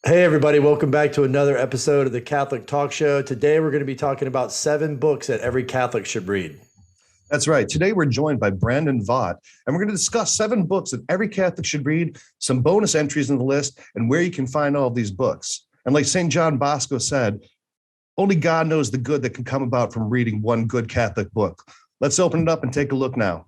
Hey, everybody, welcome back to another episode of the Catholic Talk Show. Today, we're going to be talking about 7 books that every Catholic should read. That's right. Today, we're joined by Brandon Vogt, and we're going to discuss 7 books that every Catholic should read, some bonus entries in the list, and where you can find all of these books. And like St. John Bosco said, only God knows the good that can come about from reading one good Catholic book. Let's open it up and take a look now.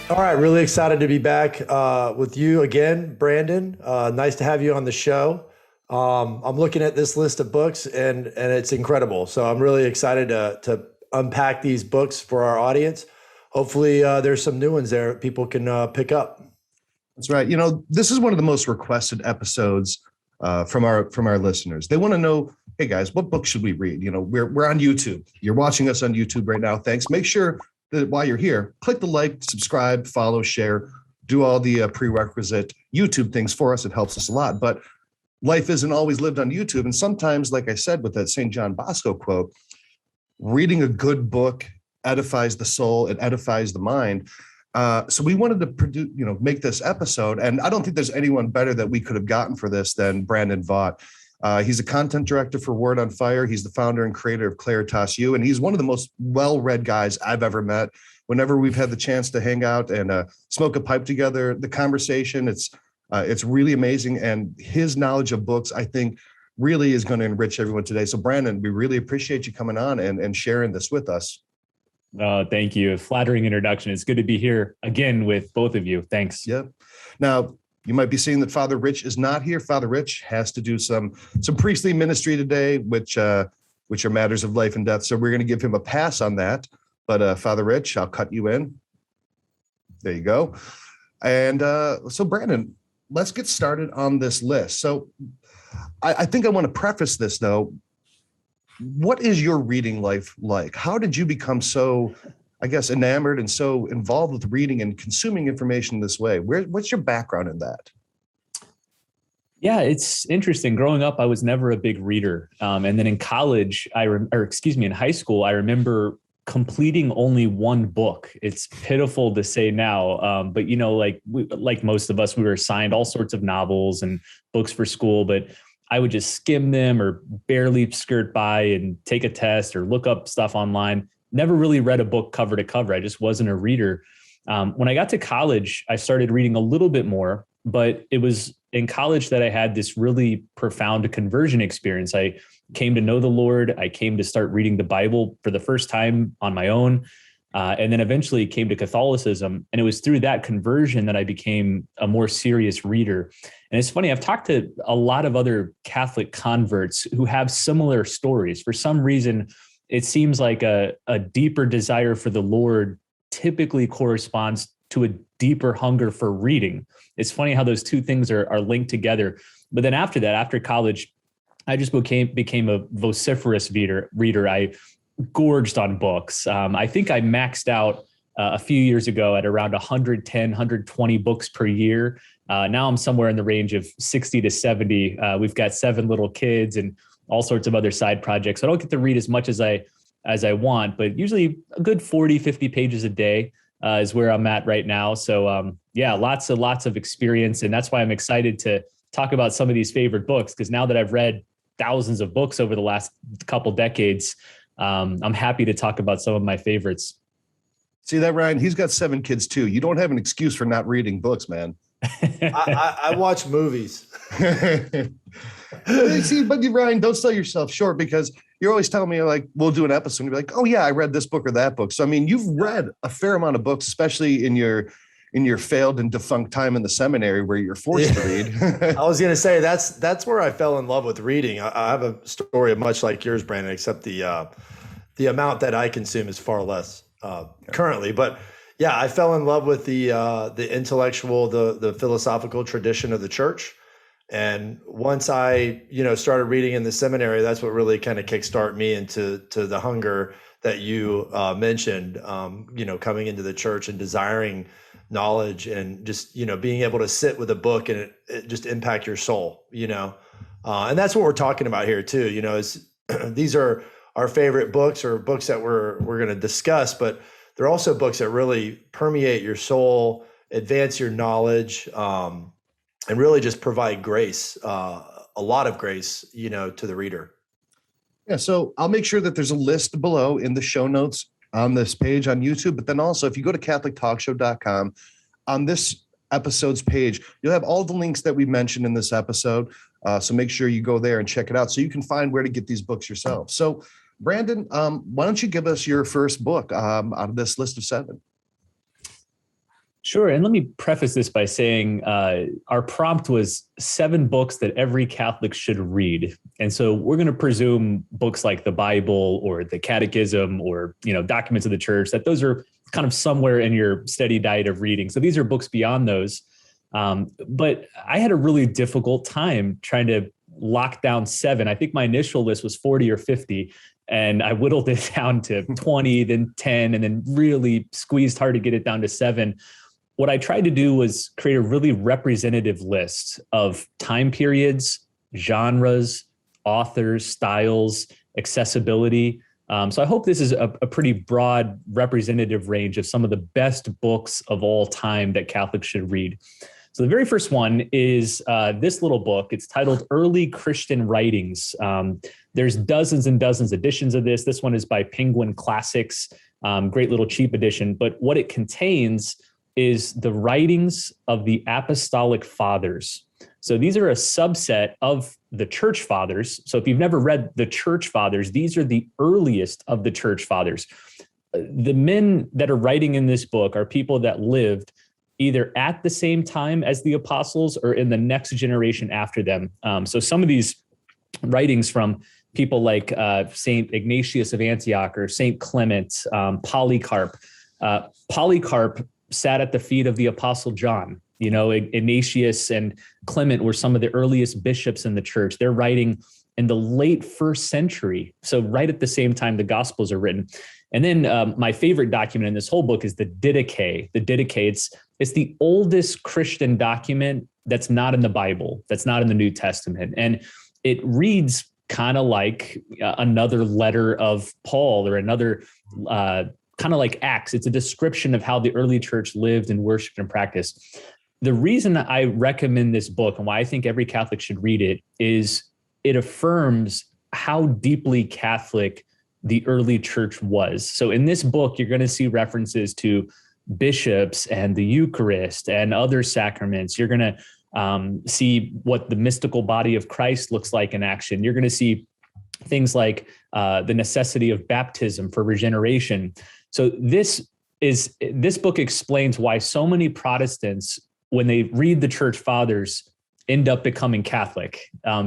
All right, really excited to be back with you again, Brandon. Nice to have you on the show. I'm looking at this list of books, and it's incredible. So I'm really excited to unpack these books for our audience. Hopefully, there's some new ones there people can pick up. That's right. You know, this is one of the most requested episodes from our listeners. They want to know, hey guys, what book should we read? You know, we're on YouTube. You're watching us on YouTube right now. Thanks. Make sure that while you're here, click the like, subscribe, follow, share, do all the prerequisite YouTube things for us. It helps us a lot. But life isn't always lived on YouTube. And sometimes, like I said, with that St. John Bosco quote, reading a good book edifies the soul, it edifies the mind. So we wanted to make this episode. And I don't think there's anyone better that we could have gotten for this than Brandon Vogt. He's a content director for Word on Fire. He's the founder and creator of ClaritasU, and he's one of the most well-read guys I've ever met. Whenever we've had the chance to hang out and smoke a pipe together, the conversation, it's really amazing. And his knowledge of books, I think, really is going to enrich everyone today. So Brandon, we really appreciate you coming on and sharing this with us. Thank you. A flattering introduction. It's good to be here again with both of you. Thanks. Yep. Now, you might be seeing that Father Rich is not here. Father Rich has to do some priestly ministry today, which are matters of life and death. So we're going to give him a pass on that. But Father Rich, I'll cut you in. There you go. And so Brandon, let's get started on this list. So I think I want to preface this though. What is your reading life like? How did you become so, I guess, enamored and so involved with reading and consuming information this way? What's your background in that? Yeah, it's interesting. Growing up, I was never a big reader. And then in college, in high school, I remember completing only one book. It's pitiful to say now, but like most of us, we were assigned all sorts of novels and books for school, but I would just skim them or barely skirt by and take a test or look up stuff online. Never really read a book cover to cover. I just wasn't a reader. When I got to college, I started reading a little bit more, but it was in college that I had this really profound conversion experience. I came to know the Lord. I came to start reading the Bible for the first time on my own, and then eventually came to Catholicism. And it was through that conversion that I became a more serious reader. And it's funny, I've talked to a lot of other Catholic converts who have similar stories. For some reason, it seems like a deeper desire for the Lord typically corresponds to a deeper hunger for reading. It's funny how those two things are linked together. But then after that, after college, I just became a vociferous reader. I gorged on books. I think I maxed out a few years ago at around 110, 120 books per year. Now I'm somewhere in the range of 60 to 70. We've got 7 little kids and all sorts of other side projects. I don't get to read as much as I want, but usually a good 40, 50 pages a day is where I'm at right now. So lots of experience. And that's why I'm excited to talk about some of these favorite books, because now that I've read thousands of books over the last couple decades, I'm happy to talk about some of my favorites. See that, Ryan? He's got 7 kids too. You don't have an excuse for not reading books, man. I watch movies. See, but Ryan, don't sell yourself short, because you're always telling me, like, we'll do an episode and you'll be like, oh yeah, I read this book or that book. So, I mean, you've read a fair amount of books, especially in your failed and defunct time in the seminary where you're forced to read. I was going to say that's where I fell in love with reading. I have a story much like yours, Brandon, except the amount that I consume is far less currently. But yeah, I fell in love with the intellectual, the philosophical tradition of the church. And once I, started reading in the seminary, that's what really kind of kickstarted me into the hunger that you mentioned, coming into the church and desiring knowledge and just, being able to sit with a book and it just impact your soul, and that's what we're talking about here too, is these are our favorite books or books that we're going to discuss, but they're also books that really permeate your soul, advance your knowledge, and really just provide grace, a lot of grace, to the reader. Yeah, so I'll make sure that there's a list below in the show notes on this page on YouTube, but then also if you go to CatholicTalkShow.com, on this episode's page, you'll have all the links that we mentioned in this episode. So make sure you go there and check it out so you can find where to get these books yourself. So Brandon, why don't you give us your first book out of this list of 7? Sure. And let me preface this by saying our prompt was 7 books that every Catholic should read. And so we're going to presume books like the Bible or the Catechism or, documents of the church, that those are kind of somewhere in your steady diet of reading. So these are books beyond those. But I had a really difficult time trying to lock down 7. I think my initial list was 40 or 50. And I whittled it down to 20, then 10, and then really squeezed hard to get it down to 7. What I tried to do was create a really representative list of time periods, genres, authors, styles, accessibility. So I hope this is a pretty broad representative range of some of the best books of all time that Catholics should read. So the very first one is this little book. It's titled Early Christian Writings. There's dozens and dozens of editions of this. This one is by Penguin Classics, great little cheap edition. But what it contains is the writings of the Apostolic Fathers. So these are a subset of the Church Fathers. So if you've never read the Church Fathers, these are the earliest of the Church Fathers. The men that are writing in this book are people that lived either at the same time as the apostles or in the next generation after them. So some of these writings from people like St. Ignatius of Antioch or St. Clement, Polycarp. Polycarp sat at the feet of the Apostle John. Ignatius and Clement were some of the earliest bishops in the church. They're writing in the late 1st century. So right at the same time the Gospels are written. And then my favorite document in this whole book is the Didache, the Dedicates. It's the oldest Christian document that's not in the Bible, that's not in the New Testament. And it reads kind of like another letter of Paul or another kind of like Acts. It's a description of how the early church lived and worshiped and practiced. The reason I recommend this book and why I think every Catholic should read it is it affirms how deeply Catholic the early church was. So in this book, you're going to see references to bishops and the Eucharist and other sacraments. You're going to see what the mystical body of Christ looks like in action. You're going to see things like the necessity of baptism for regeneration. So this book explains why so many Protestants, when they read the Church Fathers, end up becoming Catholic,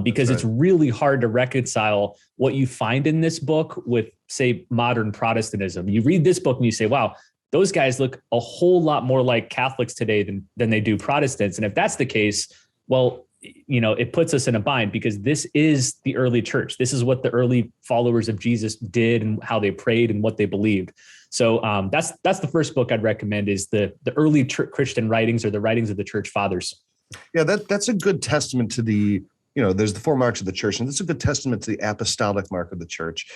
because it's really hard to reconcile what you find in this book with, say, modern Protestantism. You read this book and you say, wow, those guys look a whole lot more like Catholics today than they do Protestants. And if that's the case, well, it puts us in a bind because this is the early church. This is what the early followers of Jesus did and how they prayed and what they believed. So that's the first book I'd recommend is the early Christian writings or the writings of the Church Fathers. Yeah, that's a good testament to the, there's the 4 marks of the church, and that's a good testament to the apostolic mark of the church.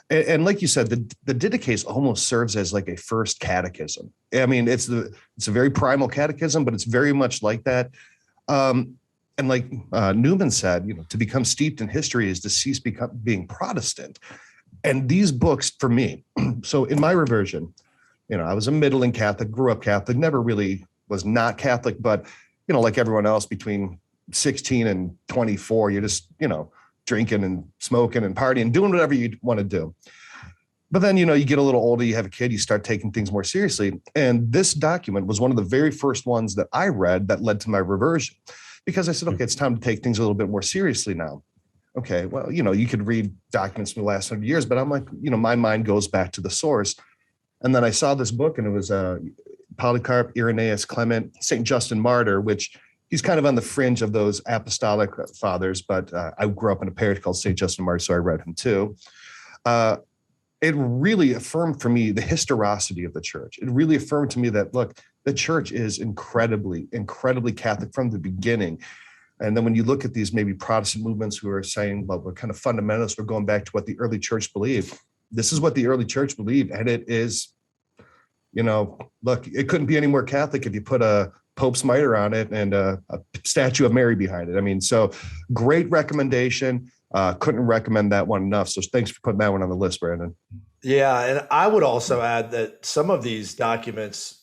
And like you said, the Didache almost serves as like a first catechism. I mean, it's a very primal catechism, but it's very much like that. And like Newman said, to become steeped in history is to cease being Protestant. And these books for me, so in my reversion, I was a middling Catholic, grew up Catholic, never really was not Catholic, but, like everyone else between 16 and 24, you're just, drinking and smoking and partying, doing whatever you want to do. But then, you get a little older, you have a kid, you start taking things more seriously. And this document was one of the very first ones that I read that led to my reversion, because I said, okay, it's time to take things a little bit more seriously now. Okay, well, you could read documents from the last 100 years, but I'm like, my mind goes back to the source. And then I saw this book and it was Polycarp, Irenaeus, Clement, St. Justin Martyr, which he's kind of on the fringe of those apostolic fathers, but I grew up in a parish called St. Justin Martyr, so I read him too. it really affirmed for me the historicity of the church. It really affirmed to me that, look, the church is incredibly, incredibly Catholic from the beginning. And then when you look at these maybe Protestant movements who are saying, well, we're kind of fundamentalists, we're going back to what the early church believed. This is what the early church believed. And it is, look, it couldn't be any more Catholic if you put a Pope's mitre on it and a statue of Mary behind it. I mean, so great recommendation. Couldn't recommend that one enough. So thanks for putting that one on the list, Brandon. Yeah. And I would also add that some of these documents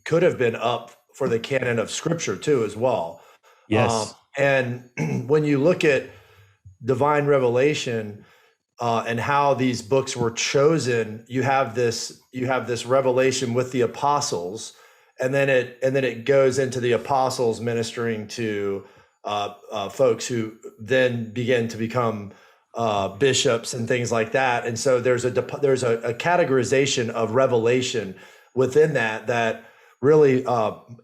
could have been up for the canon of scripture too, as well. Yes. And when you look at divine revelation and how these books were chosen, you have this revelation with the apostles, and then it goes into the apostles ministering to folks who then begin to become bishops and things like that. And so there's a categorization of revelation within that really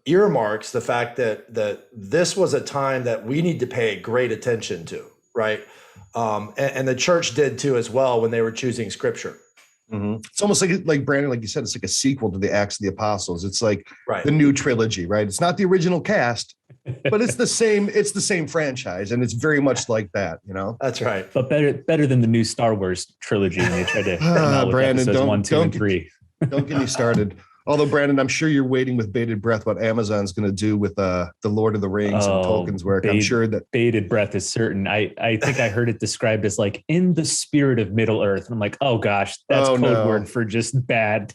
earmarks the fact that this was a time that we need to pay great attention to, right? And the church did too as well when they were choosing scripture. Mm-hmm. It's almost like Brandon, like you said, it's like a sequel to the Acts of the Apostles. It's like right. The new trilogy, right? It's not the original cast, but it's the same franchise, and it's very much like that, That's right. But better than the new Star Wars trilogy when they tried to come out with Brandon, episodes 1, 2, and 3. Don't get me started. Although, Brandon, I'm sure you're waiting with bated breath what Amazon's going to do with the Lord of the Rings and Tolkien's work. I'm sure that bated breath is certain. I think I heard it described as like in the spirit of Middle Earth. And I'm like, oh gosh, that's code word for just bad.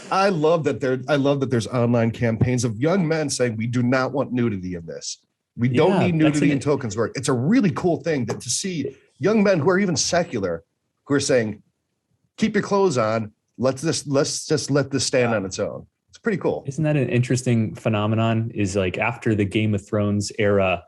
I love that there's online campaigns of young men saying we do not want nudity in this. We don't need nudity in Tolkien's work. It's a really cool thing to see young men who are even secular who are saying, keep your clothes on. Let's just let this stand on its own. It's pretty cool. Isn't that an interesting phenomenon? Is like after the Game of Thrones era,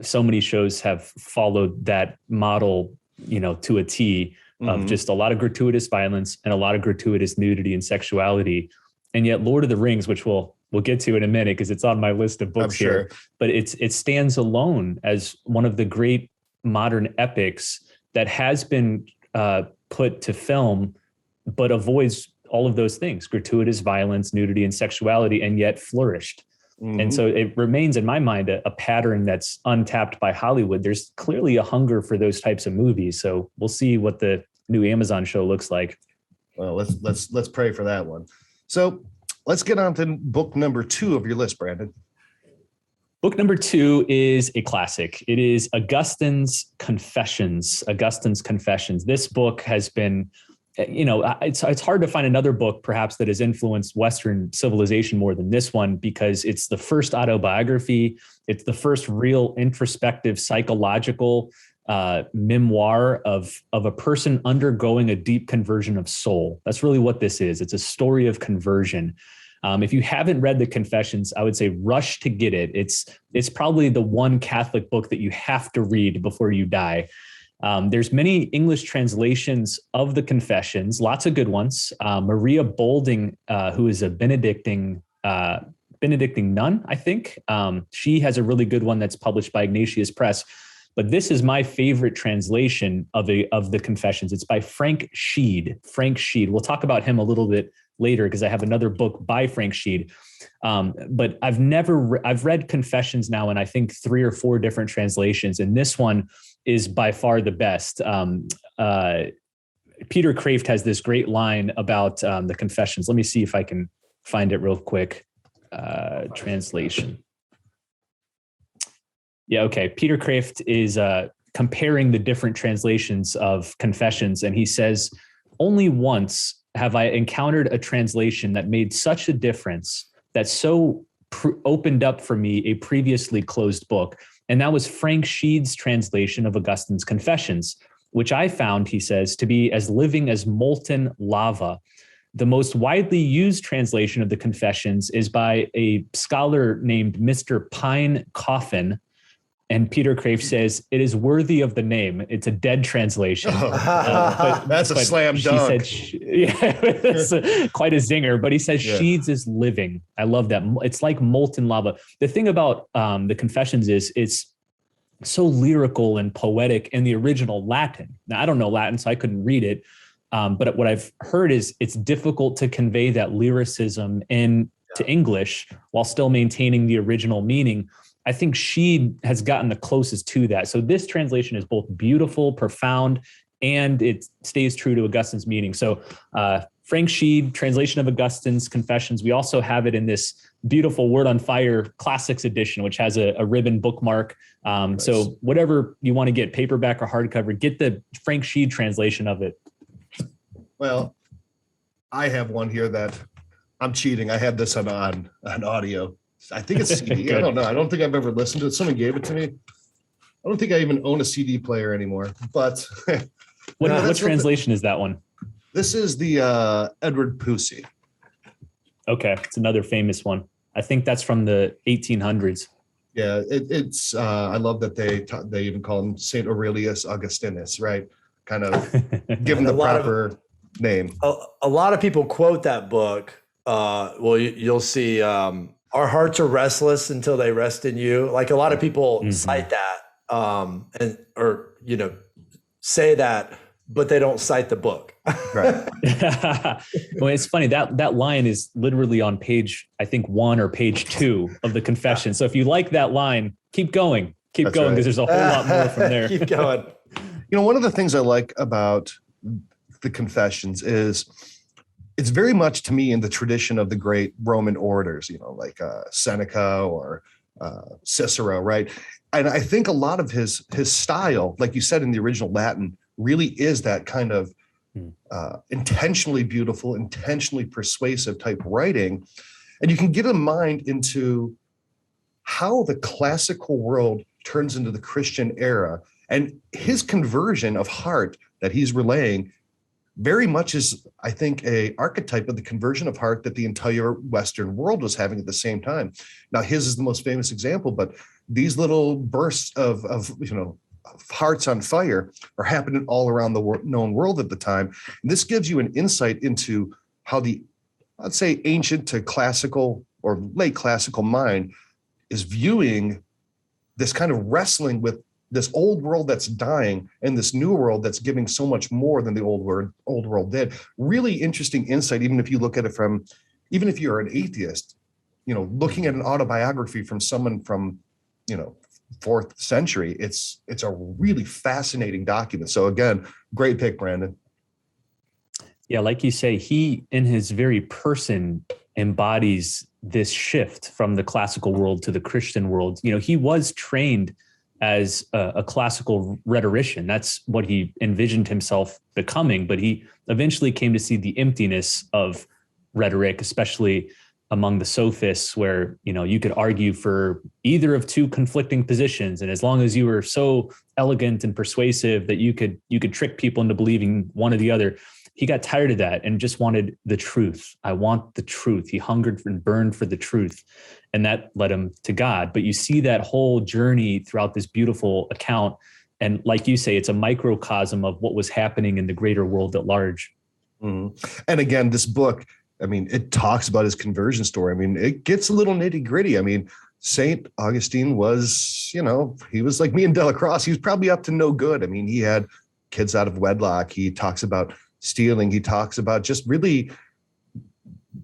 so many shows have followed that model, to a T of just a lot of gratuitous violence and a lot of gratuitous nudity and sexuality. And yet Lord of the Rings, which we'll get to in a minute because it's on my list of books here, but it stands alone as one of the great modern epics that has been put to film, but avoids all of those things, gratuitous violence, nudity, and sexuality, and yet flourished. Mm-hmm. And so it remains, in my mind, a pattern that's untapped by Hollywood. There's clearly a hunger for those types of movies. So we'll see what the new Amazon show looks like. Well, let's pray for that one. So let's get on to book number 2 of your list, Brandon. Book number 2 is a classic. It is Augustine's Confessions. This book has been, it's hard to find another book perhaps that has influenced Western civilization more than this one, because it's the first autobiography. It's the first real introspective psychological memoir of a person undergoing a deep conversion of soul. That's really what this is. It's a story of conversion. If you haven't read the Confessions, I would say rush to get it. It's probably the one Catholic book that you have to read before you die. There's many English translations of the Confessions, lots of good ones. Maria Bolding, who is a Benedictine nun, I think. She has a really good one that's published by Ignatius Press. But this is my favorite translation of the Confessions. It's by Frank Shead. We'll talk about him a little bit later because I have another book by Frank Shead. But I've read Confessions now in I think 3 or 4 different translations, and this one is by far the best. Peter Kreeft has this great line about the Confessions. Let me see if I can find it real quick. Translation. Yeah, okay. Peter Kreeft is comparing the different translations of Confessions, and he says, only once have I encountered a translation that made such a difference, that so opened up for me a previously closed book. And that was Frank Shead's translation of Augustine's Confessions, which I found, he says, to be as living as molten lava. The most widely used translation of the Confessions is by a scholar named Mr. Pine Coffin. And Peter Kreeft says, it is worthy of the name. It's a dead translation. That's a slam dunk. It's quite a zinger, but he says Shead's is living. I love that. It's like molten lava. The thing about the Confessions is it's so lyrical and poetic in the original Latin. Now, I don't know Latin, so I couldn't read it, But what I've heard is it's difficult to convey that lyricism into English while still maintaining the original meaning. I think Shead has gotten the closest to that. So this translation is both beautiful, profound, and it stays true to Augustine's meaning. So Frank Shead, translation of Augustine's Confessions. We also have it in this beautiful Word on Fire Classics edition, which has a ribbon bookmark. Nice. So whatever you want to get, paperback or hardcover, get the Frank Shead translation of it. Well, I have one here that I'm cheating. I had this on audio. I think it's CD. I don't know. I don't think I've ever listened to it. Someone gave it to me. I don't think I even own a CD player anymore. But what translation is that one? This is the Edward Pusey. Okay, it's another famous one. I think that's from the 1800s. Yeah, it's. I love that they even call him Saint Aurelius Augustinus, right? Kind of give him the proper name. A lot of people quote that book. Well, you'll see. Our hearts are restless until they rest in you. Like a lot of people cite that, say that, but they don't cite the book. Right. Well, it's funny that line is literally on page, I think 1 or page 2 of the Confession. So if you like that line, keep going, because there's a whole lot more from there. Keep going. One of the things I like about the Confessions is it's very much to me in the tradition of the great Roman orators, like Seneca or Cicero, right? And I think a lot of his style, like you said in the original Latin, really is that kind of intentionally beautiful, intentionally persuasive type writing. And you can get a mind into how the classical world turns into the Christian era. And his conversion of heart that he's relaying very much is, I think, a archetype of the conversion of heart that the entire Western world was having at the same time. Now, his is the most famous example, but these little bursts of hearts on fire are happening all around the known world at the time. And this gives you an insight into how the, I'd say, ancient to classical or late classical mind is viewing this kind of wrestling with this old world that's dying and this new world that's giving so much more than the old world did. Really interesting insight, even if you look at it from, even if you're an atheist, looking at an autobiography from someone from, 4th century, it's a really fascinating document. So again, great pick, Brandon. Yeah, like you say, he in his very person embodies this shift from the classical world to the Christian world. He was trained as a classical rhetorician. That's what he envisioned himself becoming, but he eventually came to see the emptiness of rhetoric, especially among the sophists, where, you could argue for either of two conflicting positions. And as long as you were so elegant and persuasive that you could trick people into believing one or the other, he got tired of that and just wanted the truth. I want the truth. He hungered and burned for the truth. And that led him to God. But you see that whole journey throughout this beautiful account. And like you say, it's a microcosm of what was happening in the greater world at large. Mm-hmm. And again, this book, it talks about his conversion story. It gets a little nitty gritty. St. Augustine was, he was like me and Delacroix. He was probably up to no good. He had kids out of wedlock. He talks about stealing. He talks about just really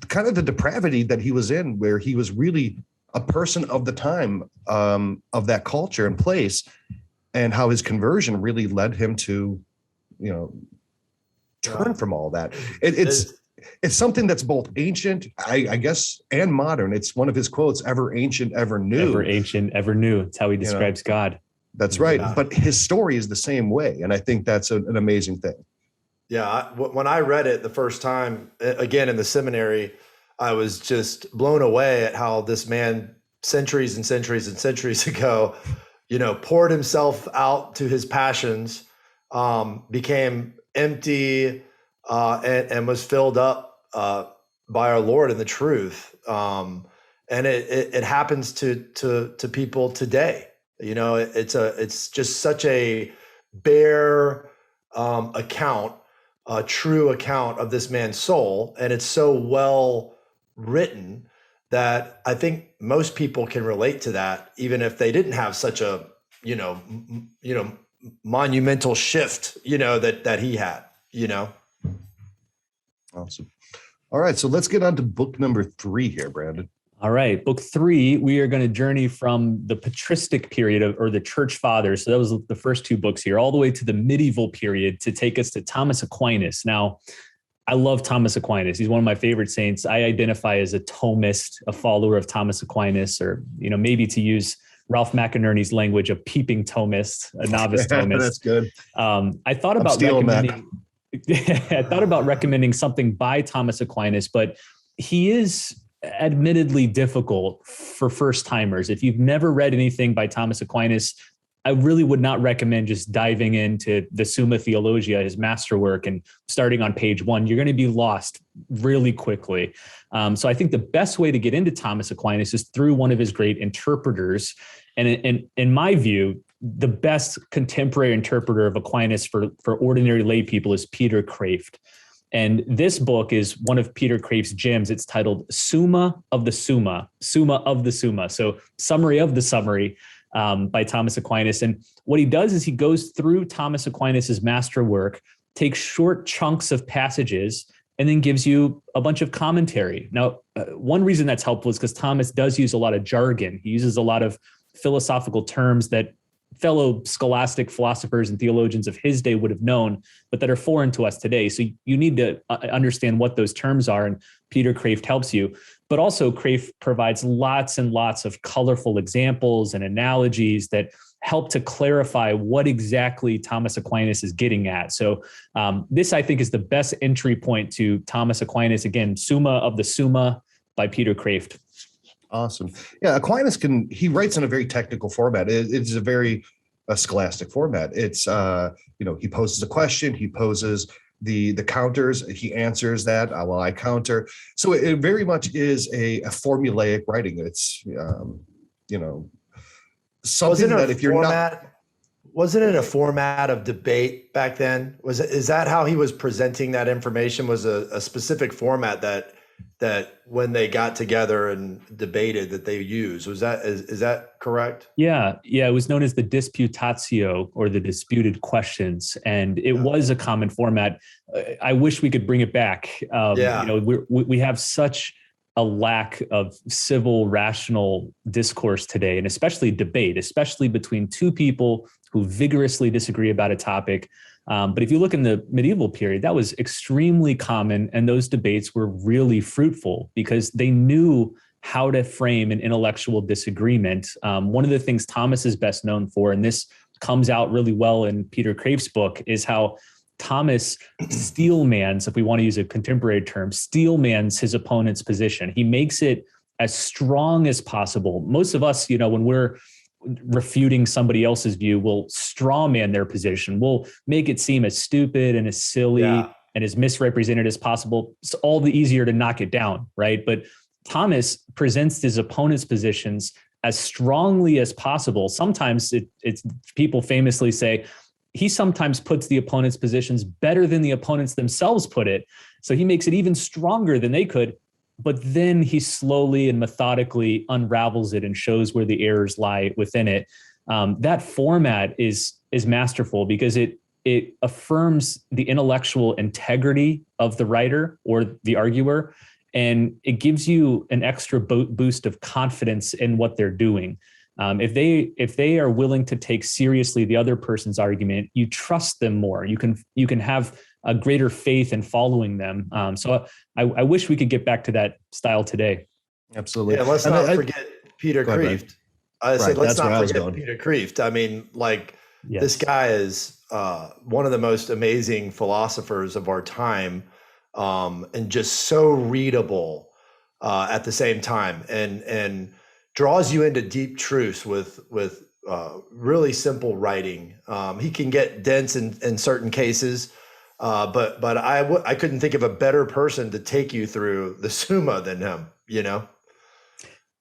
kind of the depravity that he was in, where he was really a person of the time, of that culture and place, and how his conversion really led him to, turn from all that. It's something that's both ancient, I guess, and modern. It's one of his quotes, ever ancient, ever new. Ever ancient, ever new. It's how he describes God. That's right. Yeah. But his story is the same way. And I think that's an amazing thing. Yeah. When I read it the first time, again, in the seminary, I was just blown away at how this man, centuries and centuries and centuries ago, poured himself out to his passions, became empty, and was filled up by our Lord in the truth. And it happens to people today. It's just such a bare account, a true account of this man's soul, and it's so well written that I think most people can relate to that, even if they didn't have such a monumental shift, that he had. Awesome. All right, so let's get on to book number 3 here, Brandon. All right, book 3, we are going to journey from the patristic period or the church fathers. So that was the first 2 books here, all the way to the medieval period to take us to Thomas Aquinas. Now, I love Thomas Aquinas. He's one of my favorite saints. I identify as a Thomist, a follower of Thomas Aquinas, or, maybe to use Ralph McInerney's language, a peeping Thomist, a novice Thomist. That's good. I thought about recommending something by Thomas Aquinas, but he is admittedly difficult for first timers. If you've never read anything by Thomas Aquinas, I really would not recommend just diving into the Summa Theologia, his masterwork, and starting on page 1. You're going to be lost really quickly. So I think the best way to get into Thomas Aquinas is through one of his great interpreters. And in my view, the best contemporary interpreter of Aquinas for ordinary lay people is Peter Kreeft. And this book is one of Peter Kreeft's gems. It's titled Summa of the Summa, Summa of the Summa. So summary of the summary by Thomas Aquinas. And what he does is he goes through Thomas Aquinas's masterwork, takes short chunks of passages, and then gives you a bunch of commentary. Now, one reason that's helpful is because Thomas does use a lot of jargon. He uses a lot of philosophical terms that fellow scholastic philosophers and theologians of his day would have known, but that are foreign to us today. So you need to understand what those terms are, and Peter Kreeft helps you. But also Kreeft provides lots and lots of colorful examples and analogies that help to clarify what exactly Thomas Aquinas is getting at. So this, I think, is the best entry point to Thomas Aquinas. Again, Summa of the Summa by Peter Kreeft. Awesome. Yeah, Aquinas he writes in a very technical format. It's a very scholastic format. It's, he poses a question, he poses the counters, he answers that, I counter. So it very much is a formulaic writing. It's, something that if you're not... Wasn't it a format of debate back then? Is that how he was presenting that information? Was a specific format that when they got together and debated that they used? Is that correct? Yeah. It was known as the disputatio, or the disputed questions, and it was a common format. I wish we could bring it back. We have such a lack of civil, rational discourse today, and especially debate, especially between two people who vigorously disagree about a topic. But if you look in the medieval period, that was extremely common, and those debates were really fruitful because they knew how to frame an intellectual disagreement. One of the things Thomas is best known for, and this comes out really well in Peter Kreeft's book, is how Thomas steelmans, if we want to use a contemporary term, steelmans his opponent's position. He makes it as strong as possible. Most of us, when we're refuting somebody else's view, will straw man their position. We'll make it seem as stupid and as silly and as misrepresented as possible. It's all the easier to knock it down, right? But Thomas presents his opponent's positions as strongly as possible. Sometimes it's people famously say he sometimes puts the opponent's positions better than the opponents themselves put it. So he makes it even stronger than they could. But then he slowly and methodically unravels it and shows where the errors lie within it. That format is masterful because it affirms the intellectual integrity of the writer or the arguer, and it gives you an extra boost of confidence in what they're doing. If they are willing to take seriously the other person's argument, you trust them more. You can have a greater faith in following them. So I wish we could get back to that style today. Absolutely. Yeah, let's not forget Peter Kreeft. Let's not forget Peter Kreeft. I mean, this guy is one of the most amazing philosophers of our time, and just so readable at the same time, and draws you into deep truths with really simple writing. He can get dense in certain cases. But I couldn't think of a better person to take you through the Summa than him,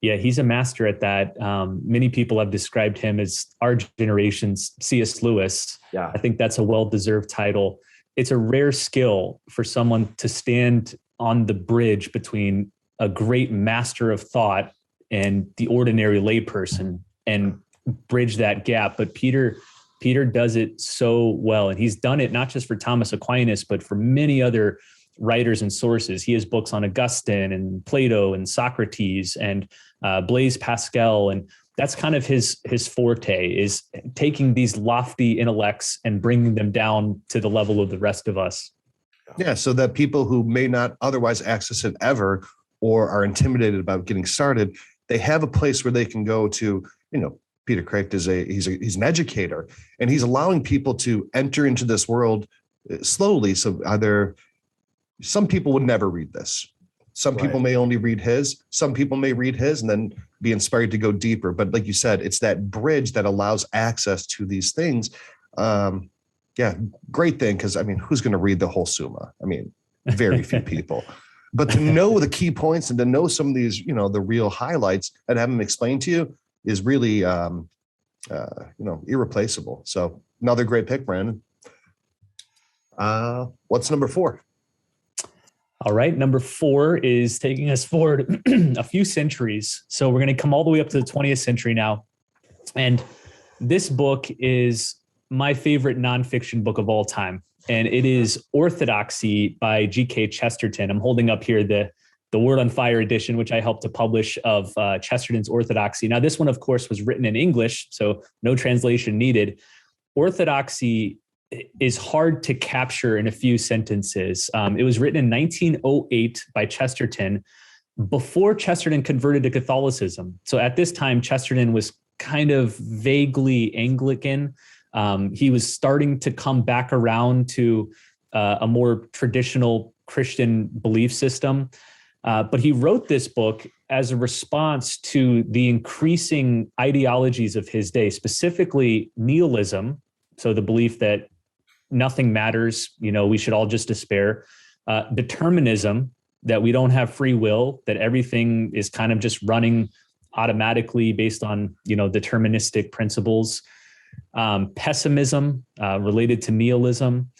Yeah, he's a master at that. Many people have described him as our generation's C.S. Lewis. Yeah. I think that's a well-deserved title. It's a rare skill for someone to stand on the bridge between a great master of thought and the ordinary layperson and bridge that gap. But Peter does it so well. And he's done it not just for Thomas Aquinas, but for many other writers and sources. He has books on Augustine and Plato and Socrates and Blaise Pascal. And that's kind of his forte, is taking these lofty intellects and bringing them down to the level of the rest of us. Yeah, so that people who may not otherwise access it ever or are intimidated about getting started, they have a place where they can go to. Peter Kreeft he's an educator, and he's allowing people to enter into this world slowly. So some people would never read this. Some people may only read his. Some people may read his and then be inspired to go deeper. But like you said, it's that bridge that allows access to these things. Great thing, because who's going to read the whole Summa? Very few people. But to know the key points and to know some of these, the real highlights and have them explained to you is really, irreplaceable. So another great pick, Brandon. What's number 4? All right. Number 4 is taking us forward a few centuries. So we're going to come all the way up to the 20th century now. And this book is my favorite nonfiction book of all time. And it is Orthodoxy by G Gk Chesterton. I'm holding up here the Word on Fire edition, which I helped to publish, of Chesterton's Orthodoxy. Now, this one, of course, was written in English, so no translation needed. Orthodoxy is hard to capture in a few sentences. It was written in 1908 by Chesterton, before Chesterton converted to Catholicism. So at this time, Chesterton was kind of vaguely Anglican. He was starting to come back around to a more traditional Christian belief system. But he wrote this book as a response to the increasing ideologies of his day, specifically nihilism. So the belief that nothing matters, we should all just despair. Determinism, that we don't have free will, that everything is kind of just running automatically based on, deterministic principles. Pessimism, related to nihilism.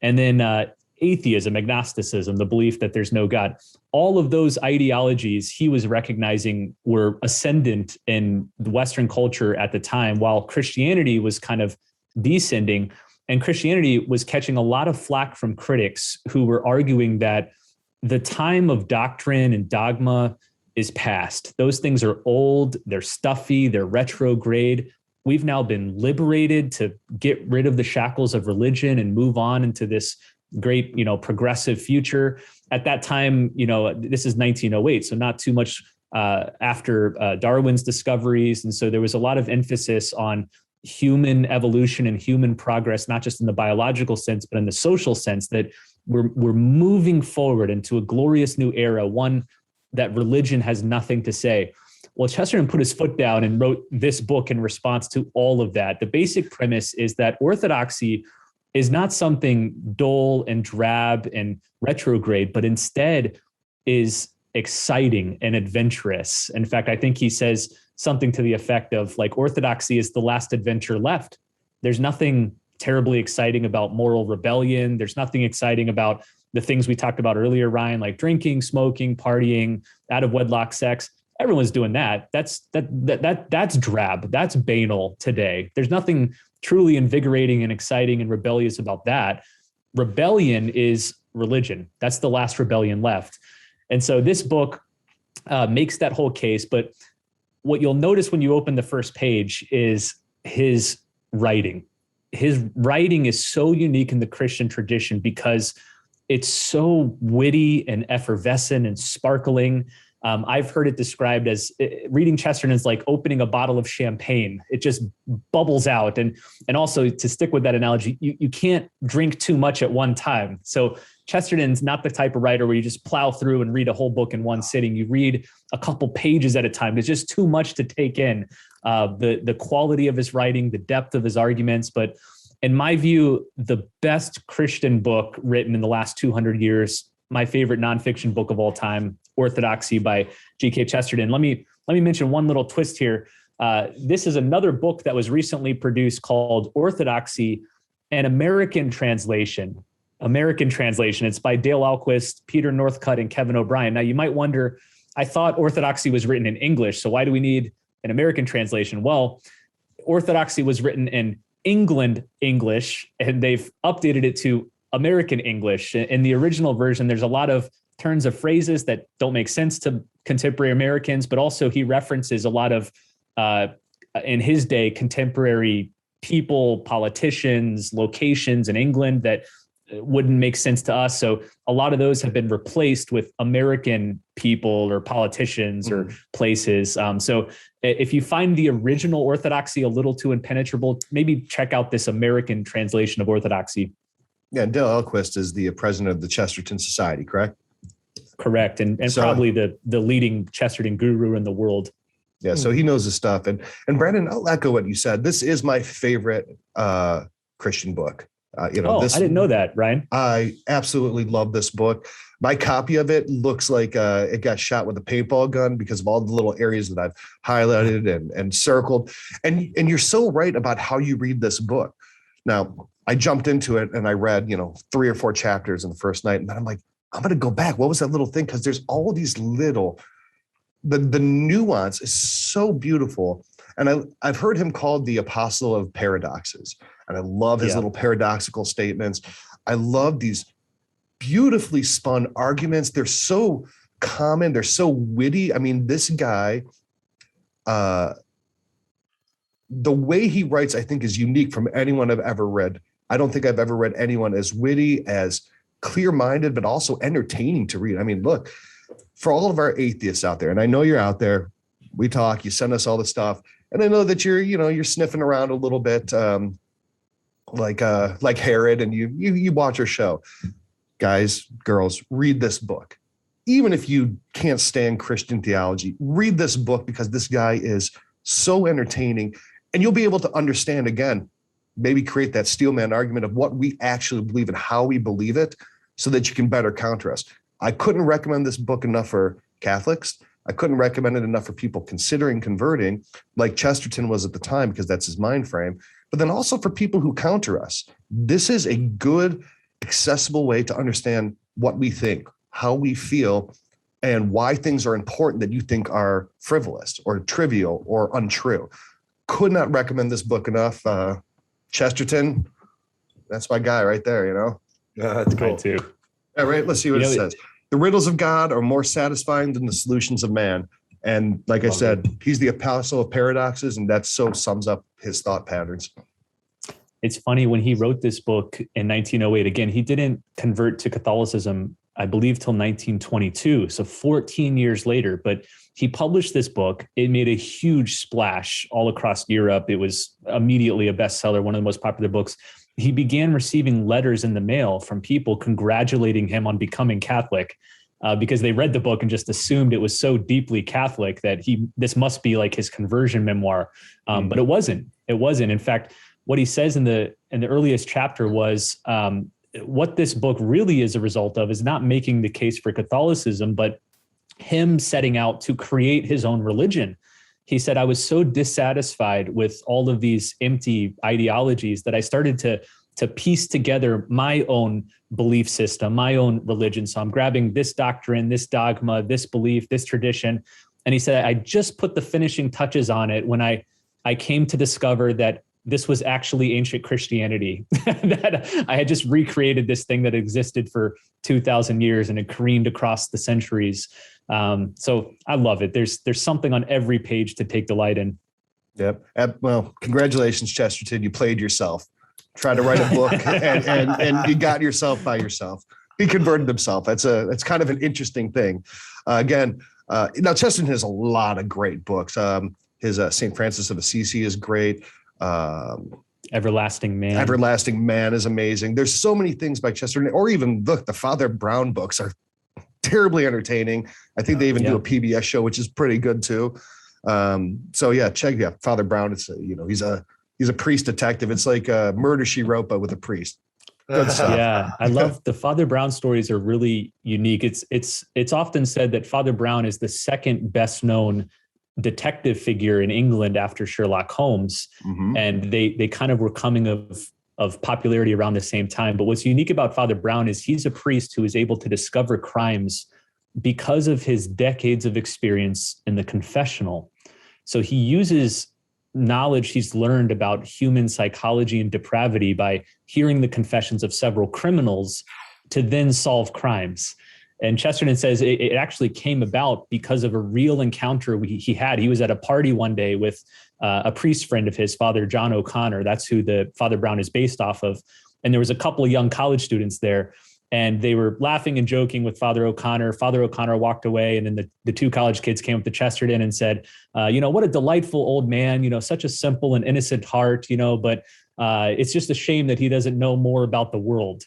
And then atheism, agnosticism, the belief that there's no God. All of those ideologies he was recognizing were ascendant in the Western culture at the time, while Christianity was kind of descending. And Christianity was catching a lot of flack from critics who were arguing that the time of doctrine and dogma is past. Those things are old, they're stuffy, they're retrograde. We've now been liberated to get rid of the shackles of religion and move on into this great, progressive future. At that time, this is 1908, so not too much after Darwin's discoveries. And so there was a lot of emphasis on human evolution and human progress, not just in the biological sense, but in the social sense, that we're moving forward into a glorious new era, one that religion has nothing to say. Well, Chesterton put his foot down and wrote this book in response to all of that. The basic premise is that orthodoxy is not something dull and drab and retrograde, but instead is exciting and adventurous. In fact, I think he says something to the effect of, like, orthodoxy is the last adventure left. There's nothing terribly exciting about moral rebellion. There's nothing exciting about the things we talked about earlier, Ryan, like drinking, smoking, partying, out of wedlock sex. Everyone's doing that. That's drab. That's banal today. There's nothing truly invigorating and exciting and rebellious about that. Rebellion is religion. That's the last rebellion left. And so this book makes that whole case. But what you'll notice when you open the first page is his writing. His writing is so unique in the Christian tradition because it's so witty and effervescent and sparkling. I've heard it described as reading Chesterton is like opening a bottle of champagne. It just bubbles out. And also, to stick with that analogy, you can't drink too much at one time. So Chesterton's not the type of writer where you just plow through and read a whole book in one sitting. You read a couple pages at a time. It's just too much to take in. The quality of his writing, the depth of his arguments. But in my view, the best Christian book written in the last 200 years, my favorite nonfiction book of all time, Orthodoxy by G Gk Chesterton. Let me mention one little twist here. This is another book that was recently produced called Orthodoxy, an American translation. It's by Dale Alquist, Peter Northcutt, and Kevin O'Brien. Now, you might wonder, I thought Orthodoxy was written in English, so why do we need an American translation? Well, Orthodoxy was written in England English, and they've updated it to American English. In the original version, there's a lot of turns of phrases that don't make sense to contemporary Americans, but also he references a lot of, in his day, contemporary people, politicians, locations in England that wouldn't make sense to us. So a lot of those have been replaced with American people or politicians or places. So if you find the original Orthodoxy a little too impenetrable, maybe check out this American translation of Orthodoxy. Yeah, Dale Elquist is the president of the Chesterton Society, correct? Correct. And so, probably the leading Chesterton guru in the world. Yeah, so he knows his stuff. And Brandon, I'll echo what you said. This is my favorite Christian book. I didn't know that, Ryan. I absolutely love this book. My copy of it looks like it got shot with a paintball gun because of all the little areas that I've highlighted and circled. And you're so right about how you read this book. Now, I jumped into it and I read, 3 or 4 chapters in the first night. And then I'm like, I'm going to go back. What was that little thing? Because there's all these little, the nuance is so beautiful. And I've heard him called the apostle of paradoxes. And I love his little paradoxical statements. I love these beautifully spun arguments. They're so common. They're so witty. I mean, this guy, the way he writes, I think, is unique from anyone I've ever read. I don't think I've ever read anyone as witty, as clear-minded, but also entertaining to read. I mean, look, for all of our atheists out there, and I know you're out there, we talk, you send us all the stuff, and I know that you're sniffing around a little bit, like Herod, and you watch our show. Guys, girls, read this book. Even if you can't stand Christian theology, read this book because this guy is so entertaining, and you'll be able to understand, again, maybe create that steelman argument of what we actually believe and how we believe it so that you can better counter us. I couldn't recommend this book enough for Catholics. I couldn't recommend it enough for people considering converting, like Chesterton was at the time, because that's his mind frame. But then also for people who counter us. This is a good, accessible way to understand what we think, how we feel, and why things are important that you think are frivolous or trivial or untrue. Could not recommend this book enough. Chesterton, that's my guy right there, Yeah, that's cool. Mine too. All right, let's see what it says. The riddles of God are more satisfying than the solutions of man. And like I said, he's the apostle of paradoxes, and that so sums up his thought patterns. It's funny, when he wrote this book in 1908, again, he didn't convert to Catholicism, I believe, till 1922. So 14 years later, but he published this book. It made a huge splash all across Europe. It was immediately a bestseller, one of the most popular books. He began receiving letters in the mail from people congratulating him on becoming Catholic, because they read the book and just assumed it was so deeply Catholic that this must be like his conversion memoir. But it wasn't. It wasn't. In fact, what he says in the earliest chapter was, what this book really is a result of is not making the case for Catholicism, but him setting out to create his own religion. He said, I was so dissatisfied with all of these empty ideologies that I started to piece together my own belief system, my own religion. So I'm grabbing this doctrine, this dogma, this belief, this tradition. And he said, I just put the finishing touches on it when I came to discover that this was actually ancient Christianity, that I had just recreated this thing that existed for 2,000 years and it careened across the centuries. So I love it. There's something on every page to take delight in. Yep. Well, congratulations, Chesterton. You played yourself. Tried to write a book and you got yourself by yourself. He converted himself. That's kind of an interesting thing. Now Chesterton has a lot of great books. His St. Francis of Assisi is great. Everlasting Man. Everlasting Man is amazing. There's so many things by Chesterton, or even the Father Brown books are terribly entertaining. I think they even do a PBS show, which is pretty good too. Check out Father Brown. It's he's a priest detective. It's like Murder, She Wrote, but with a priest. Good stuff. Yeah, I love the Father Brown stories. Are really unique. It's often said that Father Brown is the second best known detective figure in England after Sherlock Holmes. Mm-hmm. And they kind of were coming of popularity around the same time. But what's unique about Father Brown is he's a priest who is able to discover crimes because of his decades of experience in the confessional. So he uses knowledge he's learned about human psychology and depravity by hearing the confessions of several criminals to then solve crimes. And Chesterton says it actually came about because of a real encounter he had. He was at a party one day with a priest friend of his, Father John O'Connor. That's who the Father Brown is based off of. And there was a couple of young college students there, and they were laughing and joking with Father O'Connor. Father O'Connor walked away, and then the two college kids came up to Chesterton and said, what a delightful old man, such a simple and innocent heart, but it's just a shame that he doesn't know more about the world.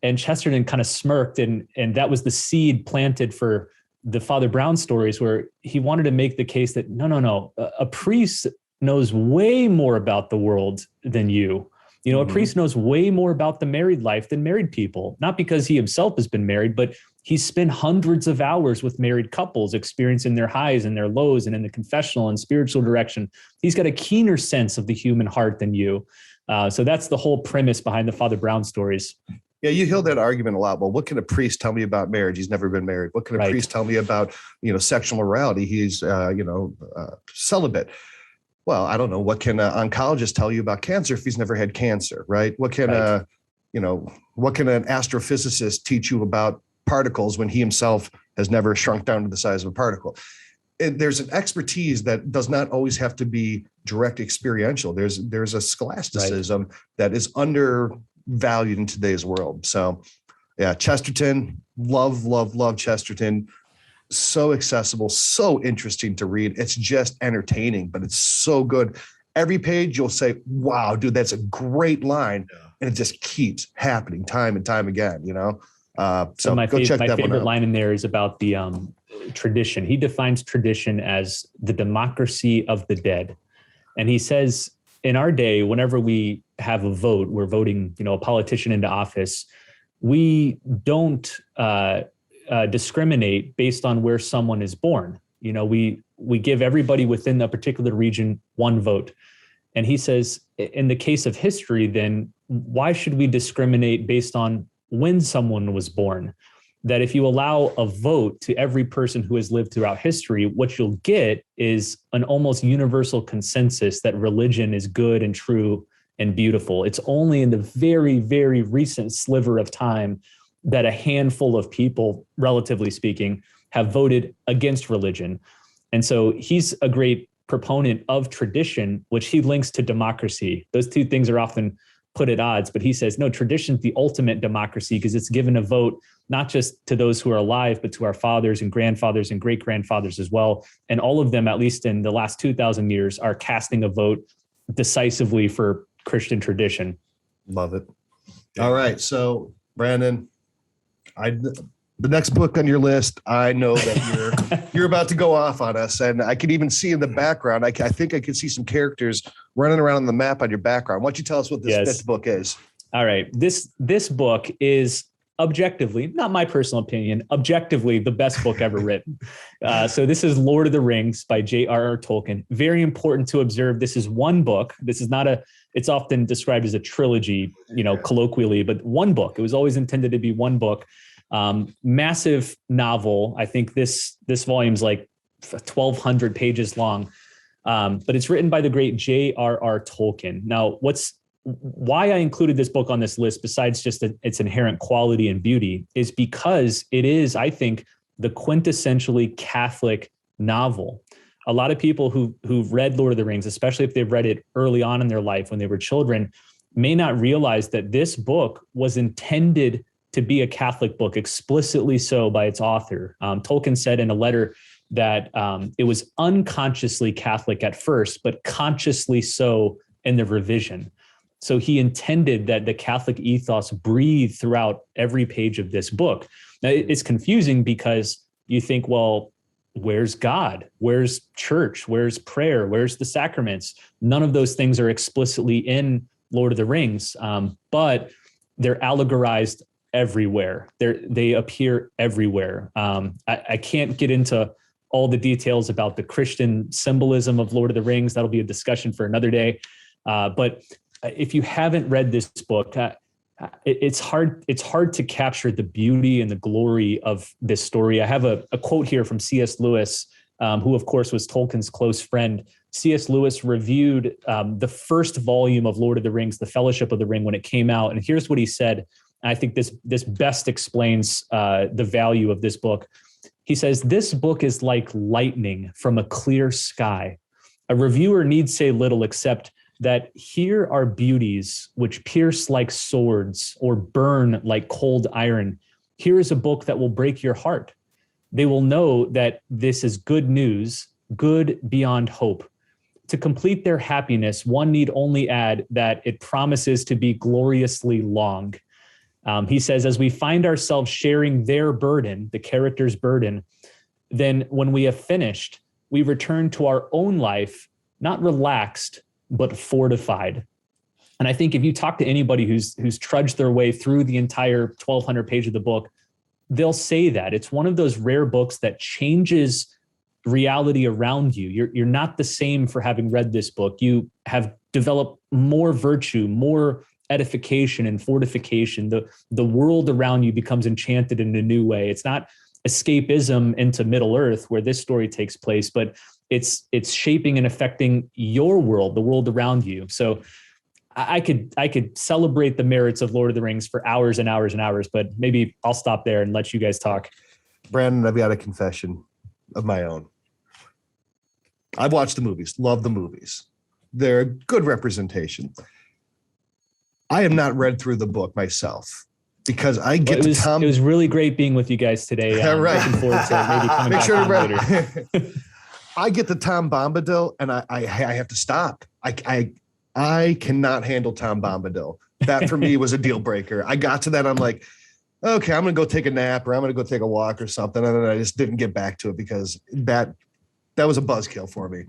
And Chesterton kind of smirked, and that was the seed planted for the Father Brown stories, where he wanted to make the case that no, a priest knows way more about the world than you. A priest knows way more about the married life than married people, not because he himself has been married, but he's spent hundreds of hours with married couples, experiencing their highs and their lows, and in the confessional and spiritual direction. He's got a keener sense of the human heart than you. So that's the whole premise behind the Father Brown stories. Yeah, you hear that argument a lot. Well, what can a priest tell me about marriage? He's never been married. What can a priest tell me about, sexual morality? He's, celibate. Well, I don't know. What can an oncologist tell you about cancer if he's never had cancer, right? What can what can an astrophysicist teach you about particles when he himself has never shrunk down to the size of a particle? There's an expertise that does not always have to be direct experiential. There's a scholasticism that is undervalued in today's world. So yeah, Chesterton, love Chesterton. So accessible, so interesting to read. It's just entertaining, but it's so good. Every page you'll say, wow, dude, that's a great line. Yeah. And it just keeps happening time and time again, So my go check that one out. My favorite line in there is about the tradition. He defines tradition as the democracy of the dead. And he says, in our day, whenever we have a vote, we're voting, a politician into office, we don't discriminate based on where someone is born. We give everybody within a particular region one vote. And he says, in the case of history, then why should we discriminate based on when someone was born? That if you allow a vote to every person who has lived throughout history, what you'll get is an almost universal consensus that religion is good and true and beautiful. It's only in the very, very recent sliver of time that a handful of people, relatively speaking, have voted against religion. And so he's a great proponent of tradition, which he links to democracy. Those two things are often put at odds, but he says, no, tradition's the ultimate democracy because it's given a vote, not just to those who are alive, but to our fathers and grandfathers and great-grandfathers as well. And all of them, at least in the last 2,000 years, are casting a vote decisively for Christian tradition. Love it. All right. So Brandon, the next book on your list, I know that you're about to go off on us, and I can even see in the background. I think I can see some characters running around on the map on your background. Why don't you tell us what this fifth book is? All right, this book is objectively, not my personal opinion, objectively the best book ever written. So this is Lord of the Rings by J.R.R. Tolkien. Very important to observe. This is one book. This is not it's often described as a trilogy, colloquially, but one book. It was always intended to be one book. Massive novel. I think this volume's like 1,200 pages long, but it's written by the great J.R.R. Tolkien. Now, why I included this book on this list, besides just its inherent quality and beauty, is because it is, I think, the quintessentially Catholic novel. A lot of people who've read Lord of the Rings, especially if they've read it early on in their life when they were children, may not realize that this book was intended to be a Catholic book, explicitly so by its author. Tolkien said in a letter that it was unconsciously Catholic at first, but consciously so in the revision. So he intended that the Catholic ethos breathe throughout every page of this book. Now, it's confusing because you think, well, where's God? Where's church? Where's prayer? Where's the sacraments? None of those things are explicitly in Lord of the Rings, but they're allegorized everywhere. They appear everywhere. I can't get into all the details about the Christian symbolism of Lord of the Rings. That'll be a discussion for another day. But if you haven't read this book, it's hard to capture the beauty and the glory of this story. I have a quote here from C.S. Lewis, who of course was Tolkien's close friend. C.S. Lewis reviewed the first volume of Lord of the Rings, The Fellowship of the Ring, when it came out. And here's what he said. And I think this best explains the value of this book. He says, "This book is like lightning from a clear sky. A reviewer need say little except that here are beauties which pierce like swords or burn like cold iron. Here is a book that will break your heart. They will know that this is good news, good beyond hope. To complete their happiness, one need only add that it promises to be gloriously long." He says, as we find ourselves sharing their burden, the character's burden, then when we have finished, we return to our own life, not relaxed, but fortified. And I think if you talk to anybody who's trudged their way through the entire 1,200 page of the book, they'll say that it's one of those rare books that changes reality around you. You're not the same for having read this book. You have developed more virtue, more edification and fortification. The world around you becomes enchanted in a new way. It's not escapism into Middle Earth where this story takes place, but it's shaping and affecting your world, the world around you. So I could celebrate the merits of Lord of the Rings for hours and hours and hours, but maybe I'll stop there and let you guys talk. Brandon, I've got a confession of my own. I've watched the movies, love the movies. They're a good representation. I have not read through the book myself because I get to Tom. It was really great being with you guys today. Right. Looking forward to maybe coming back on later. I get to Tom Bombadil and I have to stop. I cannot handle Tom Bombadil. That for me was a deal breaker. I got to that. I'm like, okay, I'm going to go take a nap or I'm going to go take a walk or something. And then I just didn't get back to it because that was a buzzkill for me.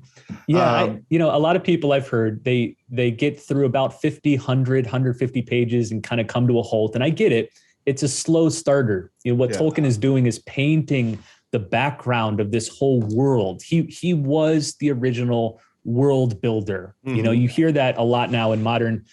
Yeah. A lot of people I've heard, they get through about 50, 100, 150 pages and kind of come to a halt. And I get it. It's a slow starter. What Tolkien is doing is painting the background of this whole world. He was the original world builder. Mm-hmm. You hear that a lot now in modern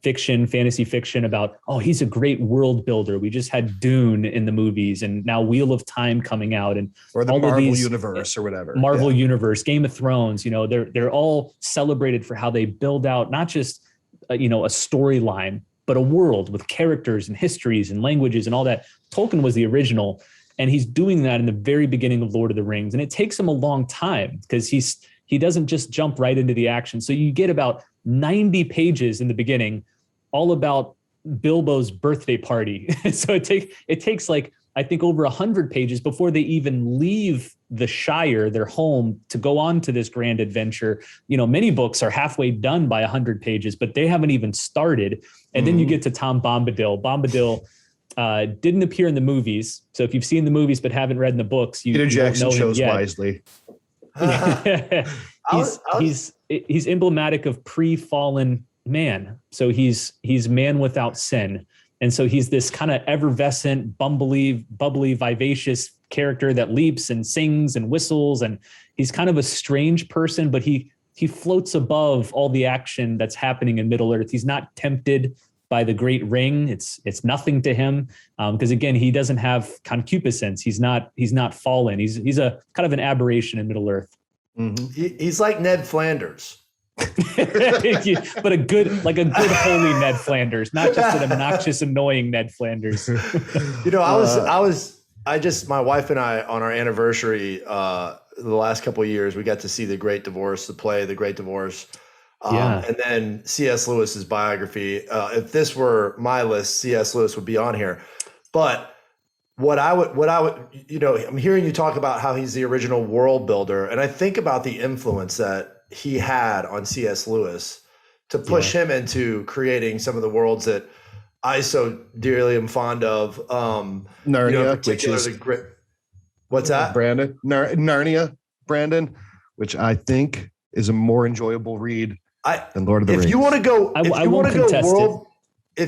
fiction, fantasy fiction about, oh, he's a great world builder. We just had Dune in the movies and now Wheel of Time coming out and or the all Marvel of these, universe or whatever. Marvel universe, Game of Thrones, they're all celebrated for how they build out not just a storyline, but a world with characters and histories and languages and all that. Tolkien was the original, and he's doing that in the very beginning of Lord of the Rings. And it takes him a long time because he doesn't just jump right into the action. So you get about 90 pages in the beginning, all about Bilbo's birthday party. So it takes like, I think over 100 pages before they even leave the Shire, their home, to go on to this grand adventure. Many books are halfway done by 100 pages, but they haven't even started. And then you get to Tom Bombadil. Bombadil didn't appear in the movies. So if you've seen the movies but haven't read in the books, you Peter Jackson don't know chose him yet. wisely. He's emblematic of pre-fallen man. So he's man without sin. And so he's this kind of effervescent, bubbly, vivacious character that leaps and sings and whistles. And he's kind of a strange person, but he floats above all the action that's happening in Middle Earth. He's not tempted by the great ring. It's nothing to him. Because again, he doesn't have concupiscence. He's not fallen. He's a kind of an aberration in Middle Earth. Mm-hmm. He's like Ned Flanders. But a good holy Ned Flanders, not just an obnoxious, annoying Ned Flanders. My wife and I, on our anniversary, the last couple of years, we got to see The Great Divorce, the play, The Great Divorce. And then C.S. Lewis's biography. If this were my list, C.S. Lewis would be on here. But what I would, I'm hearing you talk about how he's the original world builder. And I think about the influence that he had on C.S. Lewis to push him into creating some of the worlds that I so dearly am fond of. Narnia, which is what's that? Brandon, Narnia, Brandon, which I think is a more enjoyable read than Lord of the Rings. If you want to go, if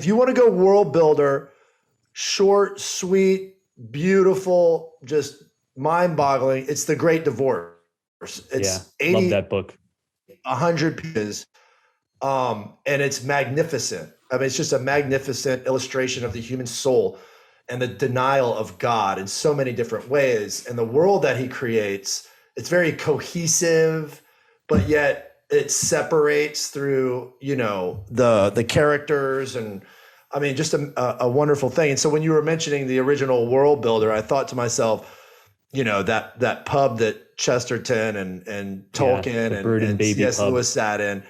you want to go world builder, short, sweet, beautiful, just mind-boggling, it's The Great Divorce. It's 80, love that book. 100 pages, and it's magnificent. I mean, it's just a magnificent illustration of the human soul and the denial of God in so many different ways. And the world that he creates, it's very cohesive, but yet it separates through, the characters, and I mean, just a wonderful thing. And so when you were mentioning the original world builder, I thought to myself, that pub that Chesterton and Tolkien and C.S. Lewis sat in,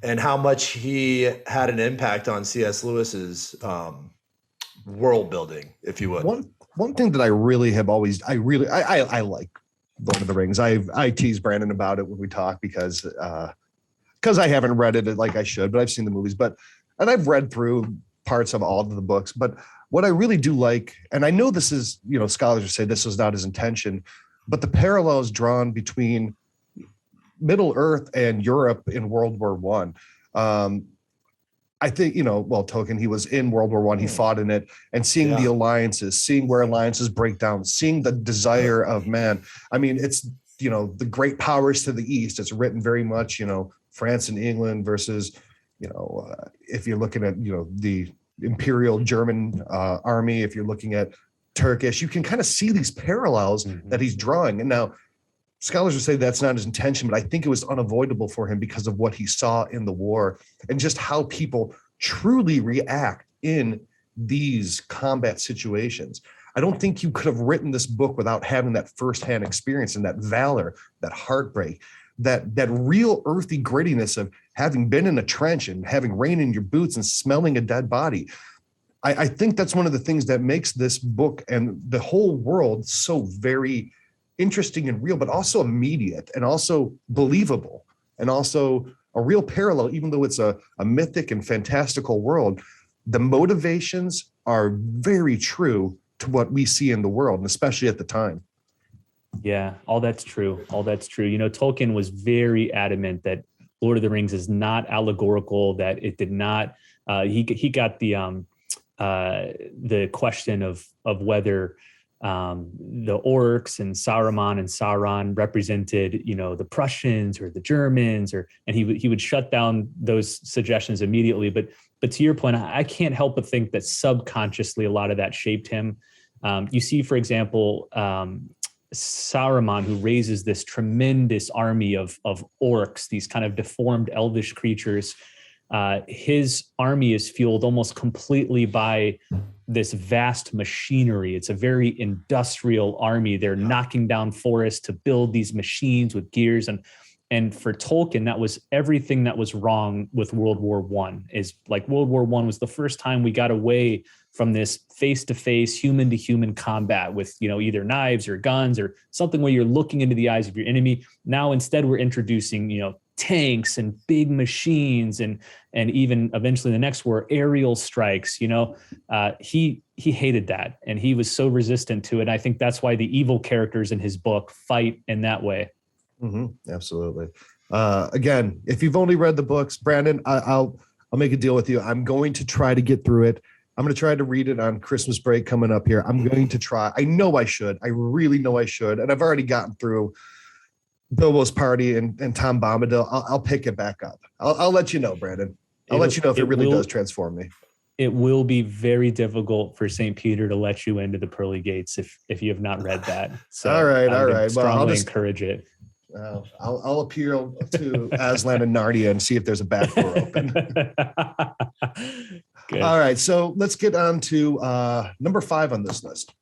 and how much he had an impact on C.S. Lewis's world building, if you would. One thing that I really have always, I like Lord of the Rings. I tease Brandon about it when we talk because I haven't read it like I should, but I've seen the movies, and I've read through parts of all of the books. But what I really do like, and I know this is, scholars would say this was not his intention, but the parallels drawn between Middle Earth and Europe in World War One. I think, Tolkien, he was in World War One, he fought in it, and seeing the alliances, seeing where alliances break down, seeing the desire of man. I mean, it's, the great powers to the East. It's written very much, France and England versus, if you're looking at, the Imperial German army, if you're looking at Turkish, you can kind of see these parallels that he's drawing. And now scholars would say that's not his intention, but I think it was unavoidable for him because of what he saw in the war and just how people truly react in these combat situations. I don't think you could have written this book without having that firsthand experience and that valor, that heartbreak, that real earthy grittiness of having been in a trench and having rain in your boots and smelling a dead body. I think that's one of the things that makes this book and the whole world so very interesting and real, but also immediate and also believable and also a real parallel, even though it's a mythic and fantastical world. The motivations are very true to what we see in the world, and especially at the time. Yeah, all that's true. Tolkien was very adamant that Lord of the Rings is not allegorical, that it did not, he got the question of whether the orcs and Saruman and Sauron represented, the Prussians or the Germans, and he would shut down those suggestions immediately. But to your point, I can't help but think that subconsciously a lot of that shaped him. You see, for example, Saruman, who raises this tremendous army of orcs, these kind of deformed elvish creatures. His army is fueled almost completely by this vast machinery. It's a very industrial army. They're knocking down forests to build these machines with gears. And for Tolkien, that was everything that was wrong with World War One. Is like World War One was the first time we got away from this face-to-face, human-to-human combat with, either knives or guns or something where you're looking into the eyes of your enemy. Now, instead, we're introducing, tanks and big machines and even eventually the next war, aerial strikes. He hated that, and he was so resistant to it. I think that's why the evil characters in his book fight in that way. Absolutely. Again, if you've only read the books, Brandon, I'll make a deal with you. I'm going to try to get through it. I'm going to try to read it on Christmas break coming up here. I'm going to try. I know I should. I really know I should. And I've already gotten through Bilbo's party and Tom Bombadil. I'll pick it back up. I'll let you know, Brandon. I'll let you know if it really does transform me. It will be very difficult for St. Peter to let you into the pearly gates if you have not read that. So all right. Strongly I'll just encourage it. I'll appeal to Aslan and Narnia and see if there's a back door open. Good. All right, so let's get on to number 5 on this list.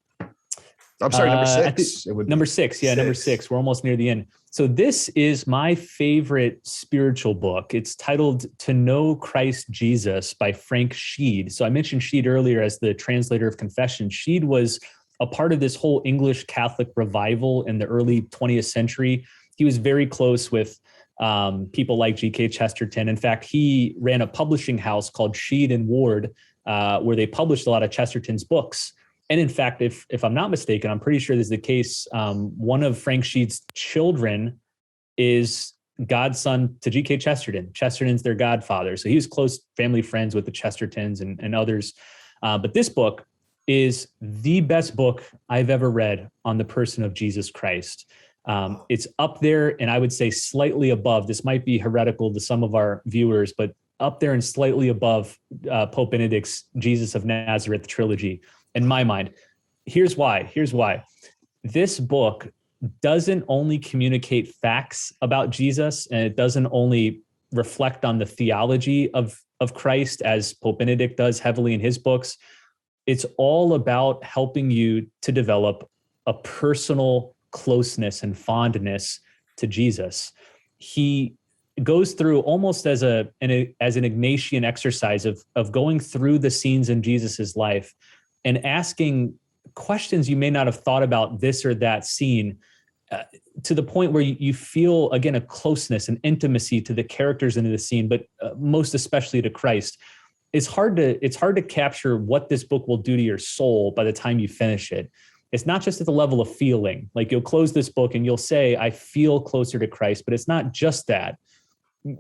I'm sorry, number 6. Number 6, yeah, number 6. We're almost near the end. So this is my favorite spiritual book. It's titled To Know Christ Jesus by Frank Shead. So I mentioned Shead earlier as the translator of Confession. Shead was a part of this whole English Catholic revival in the early 20th century. He was very close with people like G Gk Chesterton. In fact, he ran a publishing house called Shead and Ward, where they published a lot of Chesterton's books. And in fact, if I'm not mistaken, I'm pretty sure this is the case. One of Frank Shead's children is godson to G Gk Chesterton. Chesterton's their godfather. So he was close family friends with the Chestertons and others. But this book is the best book I've ever read on the person of Jesus Christ. It's up there, and I would say slightly above. This might be heretical to some of our viewers, but up there and slightly above Pope Benedict's Jesus of Nazareth trilogy, in my mind. Here's why. This book doesn't only communicate facts about Jesus, and it doesn't only reflect on the theology of Christ, as Pope Benedict does heavily in his books. It's all about helping you to develop a personal closeness and fondness to Jesus. He goes through almost as an Ignatian exercise of going through the scenes in Jesus's life and asking questions you may not have thought about this or that scene, to the point where you feel, again, a closeness and intimacy to the characters in the scene, but most especially to Christ. It's hard to capture what this book will do to your soul by the time you finish it. It's not just at the level of feeling. Like, you'll close this book and you'll say, I feel closer to Christ, but it's not just that.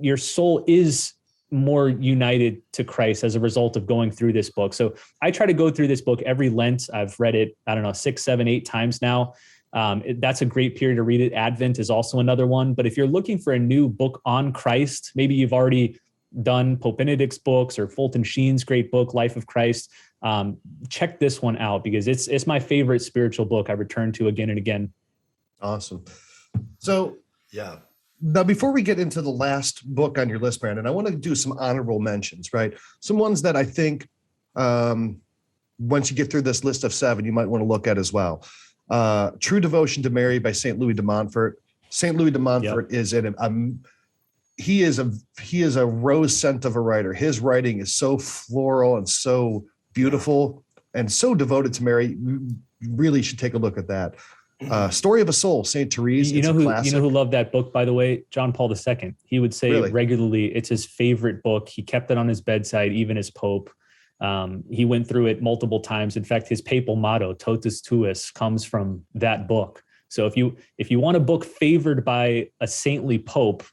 Your soul is more united to Christ as a result of going through this book. So I try to go through this book every Lent. I've read it, 6, 7, 8 times now. That's a great period to read it. Advent is also another one. But if you're looking for a new book on Christ, maybe you've already done Pope Benedict's books or Fulton Sheen's great book, Life of Christ, check this one out, because it's my favorite spiritual book I return to again and again. Awesome. So Yeah. now, before we get into the last book on your list, Brandon, I want to do some honorable mentions, right? Some ones that I think once you get through this list of 7, you might want to look at as well. True Devotion to Mary by St. Louis de Montfort. St. Louis de Montfort is he is a rose scent of a writer. His writing is so floral and so beautiful and so devoted to Mary. You really should take a look at that. Story of a Soul, St. Therese. You know who loved that book, by the way? John Paul II. He would say regularly it's his favorite book. He kept it on his bedside, even as Pope. He went through it multiple times. In fact, his papal motto, Totus Tuus, comes from that book. So if you want a book favored by a saintly Pope,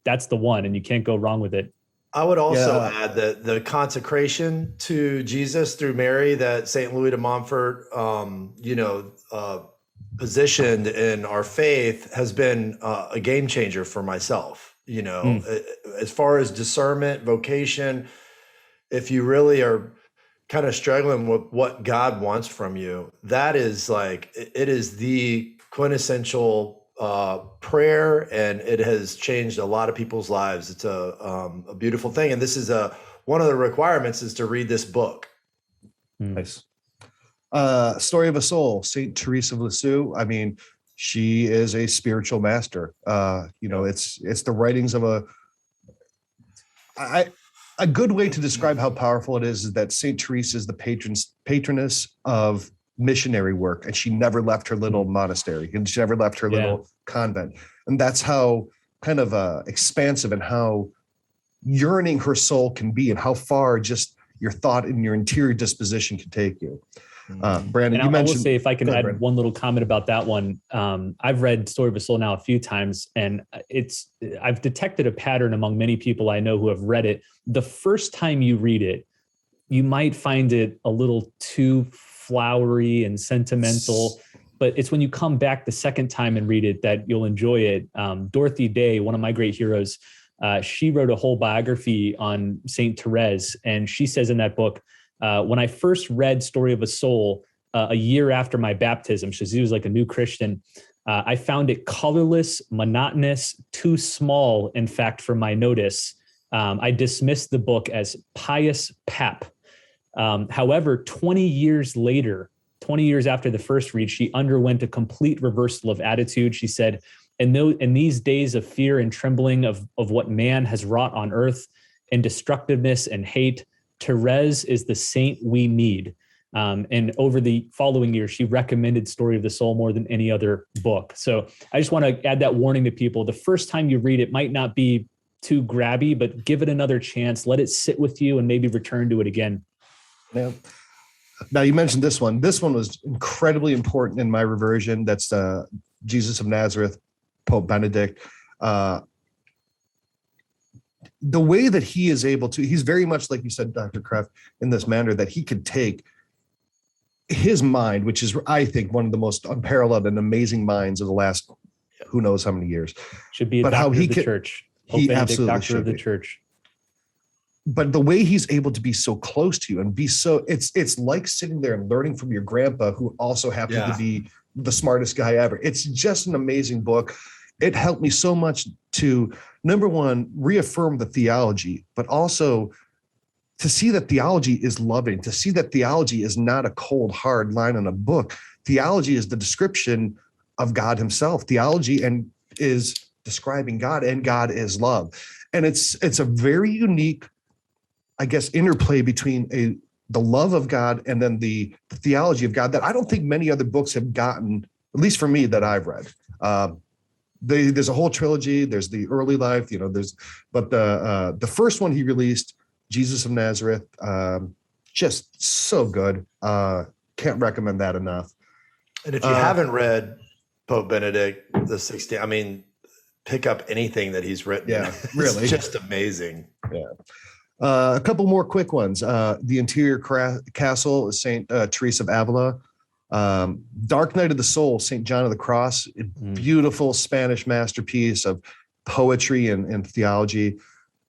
that's the one, and you can't go wrong with it. I would also add that the consecration to Jesus through Mary that St. Louis de Montfort, positioned in our faith has been a game changer for myself. As far as discernment, vocation, if you really are kind of struggling with what God wants from you, that is it is the quintessential prayer, and it has changed a lot of people's lives. It's a beautiful thing. And this is one of the requirements is to read this book. Nice. Story of a Soul, St. Therese of Lisieux. I mean, she is a spiritual master. It's the writings of a good way to describe how powerful it is that St. Therese is the patroness of missionary work, and she never left her little monastery, and she never left her little convent. And that's how kind of expansive and how yearning her soul can be, and how far just your thought and your interior disposition can take you. Brandon, and you mentioned. I will say, if I can add Brandon. one little comment about that one, I've read Story of a Soul now a few times, and I've detected a pattern among many people I know who have read it. The first time you read it, you might find it a little too flowery and sentimental, but it's when you come back the second time and read it that you'll enjoy it. Dorothy Day, one of my great heroes, she wrote a whole biography on Saint Therese, and she says in that book, when I first read Story of a Soul a year after my baptism, she was like a new Christian, I found it colorless, monotonous, too small, in fact, for my notice. I dismissed the book as pious pap. However, 20 years later, 20 years after the first read, she underwent a complete reversal of attitude. She said, in these days of fear and trembling of what man has wrought on earth, and destructiveness and hate, Therese is the saint we need. And over the following years, she recommended Story of the Soul more than any other book. So I just want to add that warning to people. The first time you read it might not be too grabby, but give it another chance. Let it sit with you and maybe return to it again. Yeah. Now, you mentioned this one. This one was incredibly important in my reversion. That's Jesus of Nazareth, Pope Benedict. The way that he is able to, he's very much like you said, Dr. Kreeft, in this manner that he could take his mind, which is, I think, one of the most unparalleled and amazing minds of the last who knows how many years. Should be a doctor of the church. Pope Benedict, absolutely doctor of the church. But the way he's able to be so close to you and be so, it's like sitting there and learning from your grandpa, who also happened to be the smartest guy ever. It's just an amazing book. It helped me so much to, number one, reaffirm the theology, but also to see that theology is loving, to see that theology is not a cold, hard line in a book. Theology is the description of God himself. Theology and is describing God, and God is love. And it's a very unique, I guess, interplay between the love of God and then the theology of God that I don't think many other books have gotten, at least for me, that I've read. There's a whole trilogy. There's the early life, but the first one he released, Jesus of Nazareth, just so good. Can't recommend that enough. And if you haven't read Pope Benedict the 16th, pick up anything that he's written. Yeah, really. It's just amazing. Yeah. A couple more quick ones. The Interior Castle, Saint Therese of Avila. Dark Night of the Soul, St. John of the Cross, a beautiful Spanish masterpiece of poetry and theology.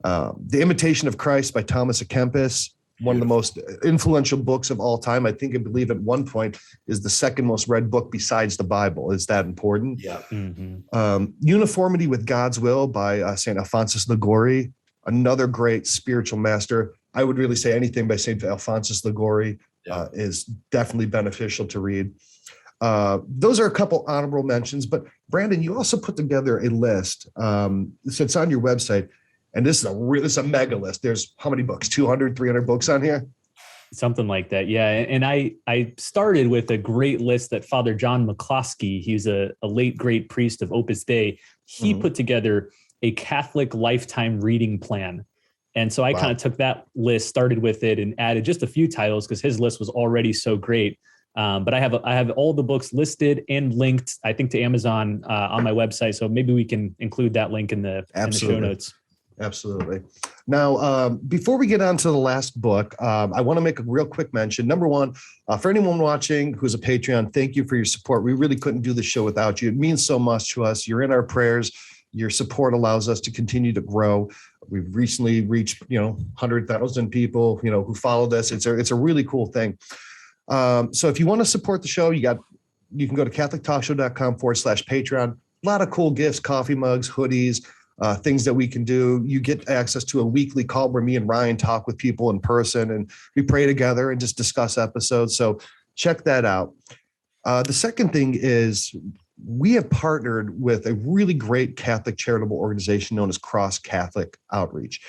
The Imitation of Christ by Thomas à Kempis, one of the most influential books of all time. I believe at one point is the second most read book besides the Bible. Is that important? Yeah. Uniformity with God's Will by St. Alphonsus Liguori, another great spiritual master. I would really say anything by St. Alphonsus Liguori is definitely beneficial to read. Those are a couple honorable mentions, but Brandon, you also put together a list. So it's on your website, and this is a mega list. There's how many books? 200, 300 books on here? Something like that. Yeah. And I started with a great list that Father John McCloskey, he's a late great priest of Opus Dei. He put together a Catholic lifetime reading plan. And so I kind of took that list, started with it, and added just a few titles because his list was already so great. But I have all the books listed and linked, I think, to Amazon on my website. So maybe we can include that link in the show notes. Absolutely. Now, before we get on to the last book, I want to make a real quick mention. Number one, for anyone watching who's a Patreon, thank you for your support. We really couldn't do the show without you. It means so much to us. You're in our prayers. Your support allows us to continue to grow. We've recently reached, 100,000 people, who followed us. It's a really cool thing. So if you want to support the show, you can go to CatholicTalkShow.com/Patreon. A lot of cool gifts, coffee mugs, hoodies, things that we can do. You get access to a weekly call where me and Ryan talk with people in person, and we pray together and just discuss episodes. So check that out. The second thing is we have partnered with a really great Catholic charitable organization known as Cross Catholic Outreach.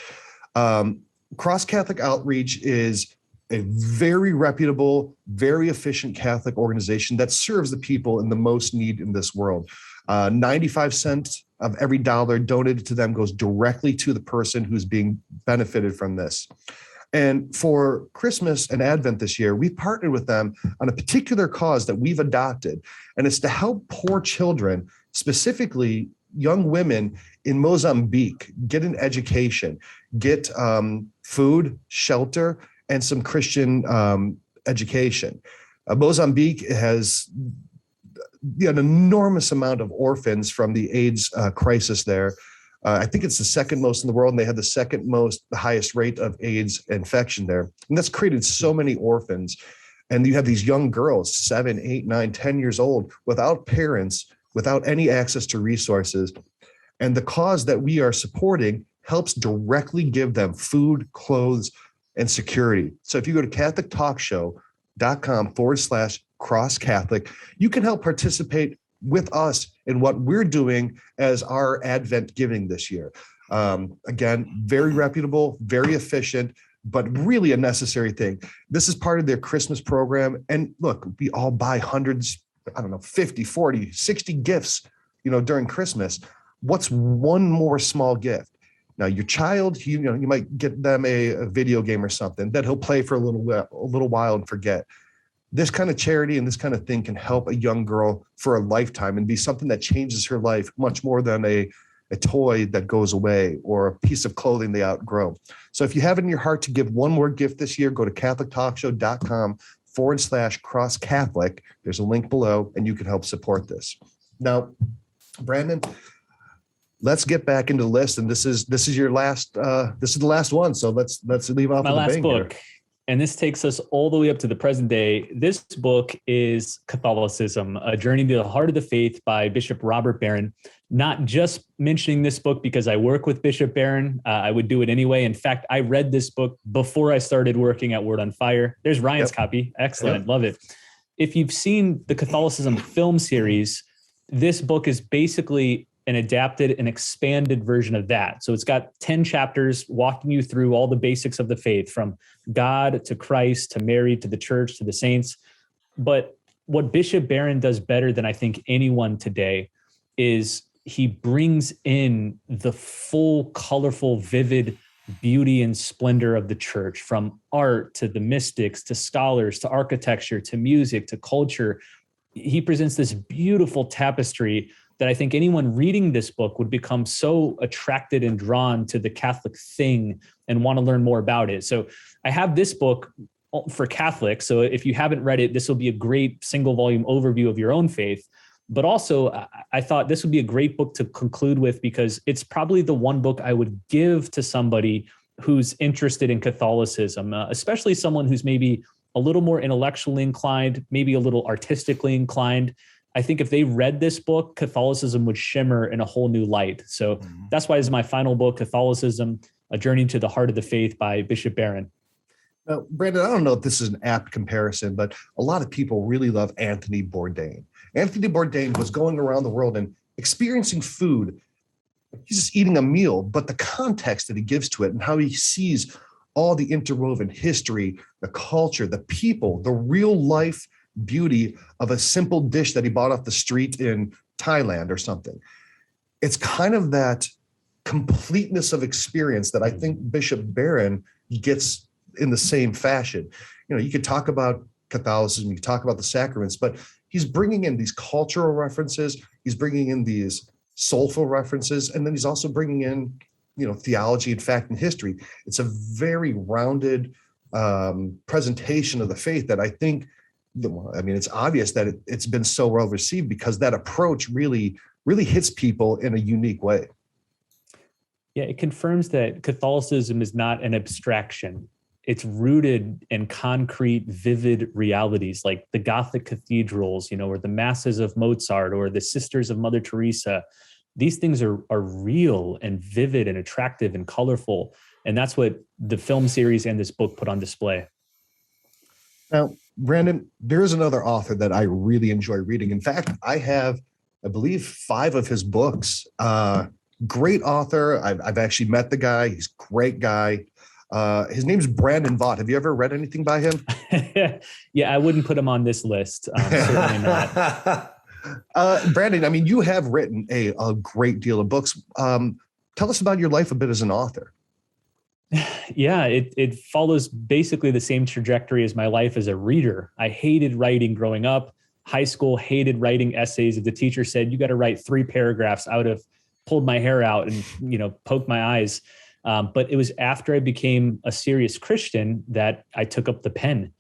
Cross Catholic Outreach is a very reputable, very efficient Catholic organization that serves the people in the most need in this world. 95 cents of every dollar donated to them goes directly to the person who's being benefited from this. And for Christmas and Advent this year, we've partnered with them on a particular cause that we've adopted, and it's to help poor children, specifically young women in Mozambique, get an education, get food, shelter, and some Christian education. Mozambique has an enormous amount of orphans from the AIDS crisis there. I think it's the second most in the world, and they have the highest rate of AIDS infection there. And that's created so many orphans. And you have these young girls, 7, 8, 9, 10 years old, without parents, without any access to resources. And the cause that we are supporting helps directly give them food, clothes, and security. So if you go to CatholicTalkShow.com/cross-Catholic, you can help participate with us in what we're doing as our Advent giving this year. Again, very reputable, very efficient, but really a necessary thing. This is part of their Christmas program. And look, we all buy hundreds, 50, 40, 60 gifts, during Christmas. What's one more small gift? Now, your child, you might get them a video game or something that he'll play for a little while and forget. This kind of charity and this kind of thing can help a young girl for a lifetime and be something that changes her life much more than a toy that goes away or a piece of clothing they outgrow. So if you have it in your heart to give one more gift this year, go to CatholicTalkShow.com/cross-Catholic. There's a link below, and you can help support this. Now, Brandon, let's get back into the list. And this is your last, this is the last one. So let's leave off my with a last bang book. here. And this takes us all the way up to the present day. This book is Catholicism, A Journey to the Heart of the Faith by Bishop Robert Barron. Not just mentioning this book because I work with Bishop Barron. I would do it anyway. In fact, I read this book before I started working at Word on Fire. There's Ryan's copy. Excellent. Love it. If you've seen the Catholicism film series, this book is basically an adapted and expanded version of that. So it's got 10 chapters walking you through all the basics of the faith, from God to Christ to Mary to the church to the saints. But what Bishop Barron does better than I think anyone today is he brings in the full, colorful, vivid beauty and splendor of the church, from art to the mystics to scholars to architecture to music to culture. He presents this beautiful tapestry that I think anyone reading this book would become so attracted and drawn to the Catholic thing and want to learn more about it. So I have this book for Catholics. So if you haven't read it, this will be a great single volume overview of your own faith. But also, I thought this would be a great book to conclude with, because it's probably the one book I would give to somebody who's interested in Catholicism, especially someone who's maybe a little more intellectually inclined, maybe a little artistically inclined. I think if they read this book, Catholicism would shimmer in a whole new light. So that's why this is my final book, Catholicism, A Journey to the Heart of the Faith by Bishop Barron. Now, Brandon, I don't know if this is an apt comparison, but a lot of people really love Anthony Bourdain. Anthony Bourdain was going around the world and experiencing food. He's just eating a meal, but the context that he gives to it and how he sees all the interwoven history, the culture, the people, the real life beauty of a simple dish that he bought off the street in Thailand or something. It's kind of that completeness of experience that I think Bishop Barron gets in the same fashion. You know, you could talk about Catholicism, you could talk about the sacraments, but he's bringing in these cultural references, he's bringing in these soulful references, and then he's also bringing in, you know, theology and fact and history. It's a very rounded presentation of the faith that I think, I mean, it's obvious that it's been so well received because that approach really hits people in a unique way. Yeah, it confirms that Catholicism is not an abstraction. It's rooted in concrete, vivid realities like the Gothic cathedrals, you know, or the masses of Mozart or the sisters of Mother Teresa. These things are real and vivid and attractive and colorful. And that's what the film series and this book put on display. Now, Brandon, there's another author that I really enjoy reading. In fact, I have, I believe, 5 of his books. Great author. I've actually met the guy. He's a great guy. His name's Brandon Vogt. Have you ever read anything by him? Yeah, I wouldn't put him on this list. Certainly not. Brandon, I mean, you have written a great deal of books. Tell us about your life a bit as an author. Yeah, it follows basically the same trajectory as my life as a reader. I hated writing growing up. High school, hated writing essays. If the teacher said, you got to write 3 paragraphs, I would have pulled my hair out and, you know, poked my eyes. But it was after I became a serious Christian that I took up the pen.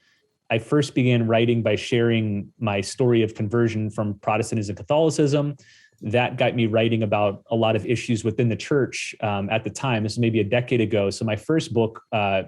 I first began writing by sharing my story of conversion from Protestantism to Catholicism. That got me writing about a lot of issues within the church at the time. This is maybe a decade ago. So my first book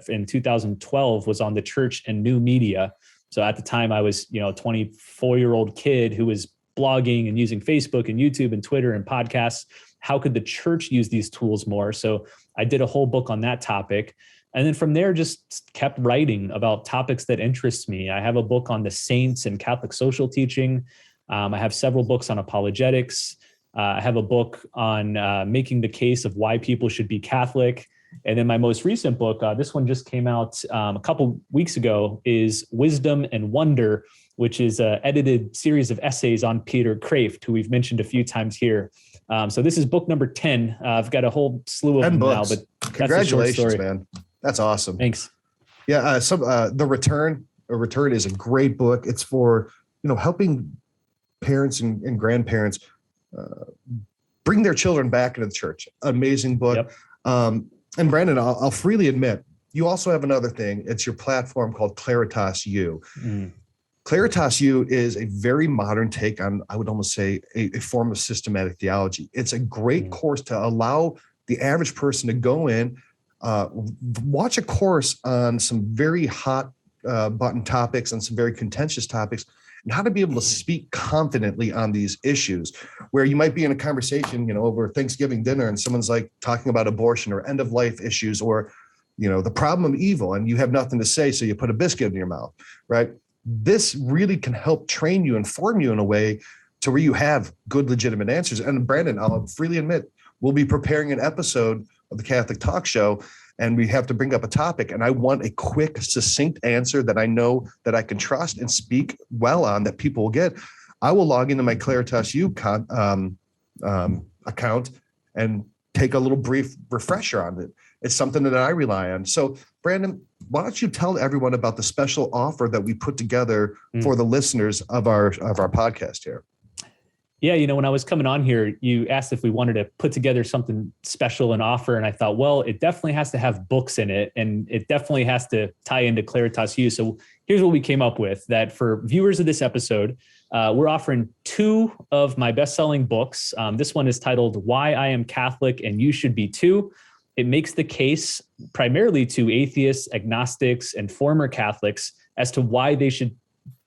in 2012 was on the church and new media. So at the time I was, you know, a 24-year-old kid who was blogging and using Facebook and YouTube and Twitter and podcasts. How could the church use these tools more? So I did a whole book on that topic. And then from there, just kept writing about topics that interest me. I have a book on the saints and Catholic social teaching. I have several books on apologetics. I have a book on making the case of why people should be Catholic. And then my most recent book, this one just came out a couple weeks ago, is Wisdom and Wonder, which is an edited series of essays on Peter Kreeft, who we've mentioned a few times here. So this is book number 10. I've got a whole slew of them books. now, but Congratulations, man. That's awesome. Thanks. Yeah. The Return is a great book. It's for, you know, helping parents and grandparents bring their children back into the church. Amazing book. Yep. And Brandon, I'll freely admit, you also have another thing. It's your platform called ClaritasU. Mm. ClaritasU is a very modern take on, I would almost say, a form of systematic theology. It's a great course to allow the average person to go in, watch a course on some very hot button topics and some very contentious topics, and how to be able to speak confidently on these issues, where you might be in a conversation, over Thanksgiving dinner, and someone's like talking about abortion or end of life issues, or, the problem of evil, and you have nothing to say, so you put a biscuit in your mouth, right? This really can help train you and form you in a way to where you have good, legitimate answers. And Brandon, I'll freely admit, we'll be preparing an episode of the Catholic Talk Show, and we have to bring up a topic, and I want a quick, succinct answer that I know that I can trust and speak well on, that people will get. I will log into my ClaritasU account and take a little brief refresher on it. It's something that I rely on. So, Brandon, why don't you tell everyone about the special offer that we put together for the listeners of our podcast here? Yeah, when I was coming on here, you asked if we wanted to put together something special and offer. And I thought, well, it definitely has to have books in it, and it definitely has to tie into ClaritasU. So here's what we came up with, that for viewers of this episode, we're offering 2 of my best-selling books. This one is titled Why I Am Catholic and You Should Be Too. It makes the case primarily to atheists, agnostics, and former Catholics as to why they should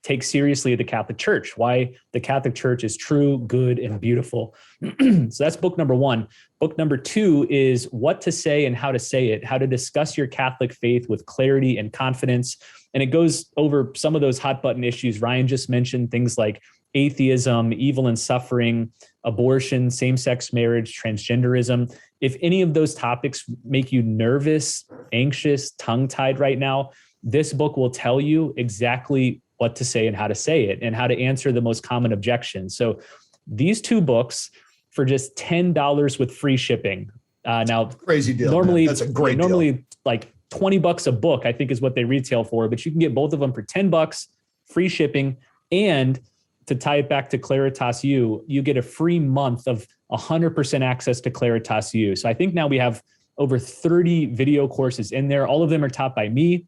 take seriously the Catholic Church, why the Catholic Church is true, good, and beautiful. So that's book number 1. Book number 2 is What to Say and How to Say It, how to discuss your Catholic faith with clarity and confidence. And it goes over some of those hot button issues Ryan just mentioned, things like atheism, evil and suffering, abortion, same-sex marriage, transgenderism. If any of those topics make you nervous, anxious, tongue-tied right now, this book will tell you exactly what to say and how to say it, and how to answer the most common objections. So these 2 books for just $10 with free shipping. Now, crazy deal. Normally, man. That's a great deal. Normally, like $20 a book, I think, is what they retail for, but you can get both of them for $10, free shipping. And to tie it back to ClaritasU, you get a free month of 100% access to ClaritasU. So I think now we have over 30 video courses in there. All of them are taught by me,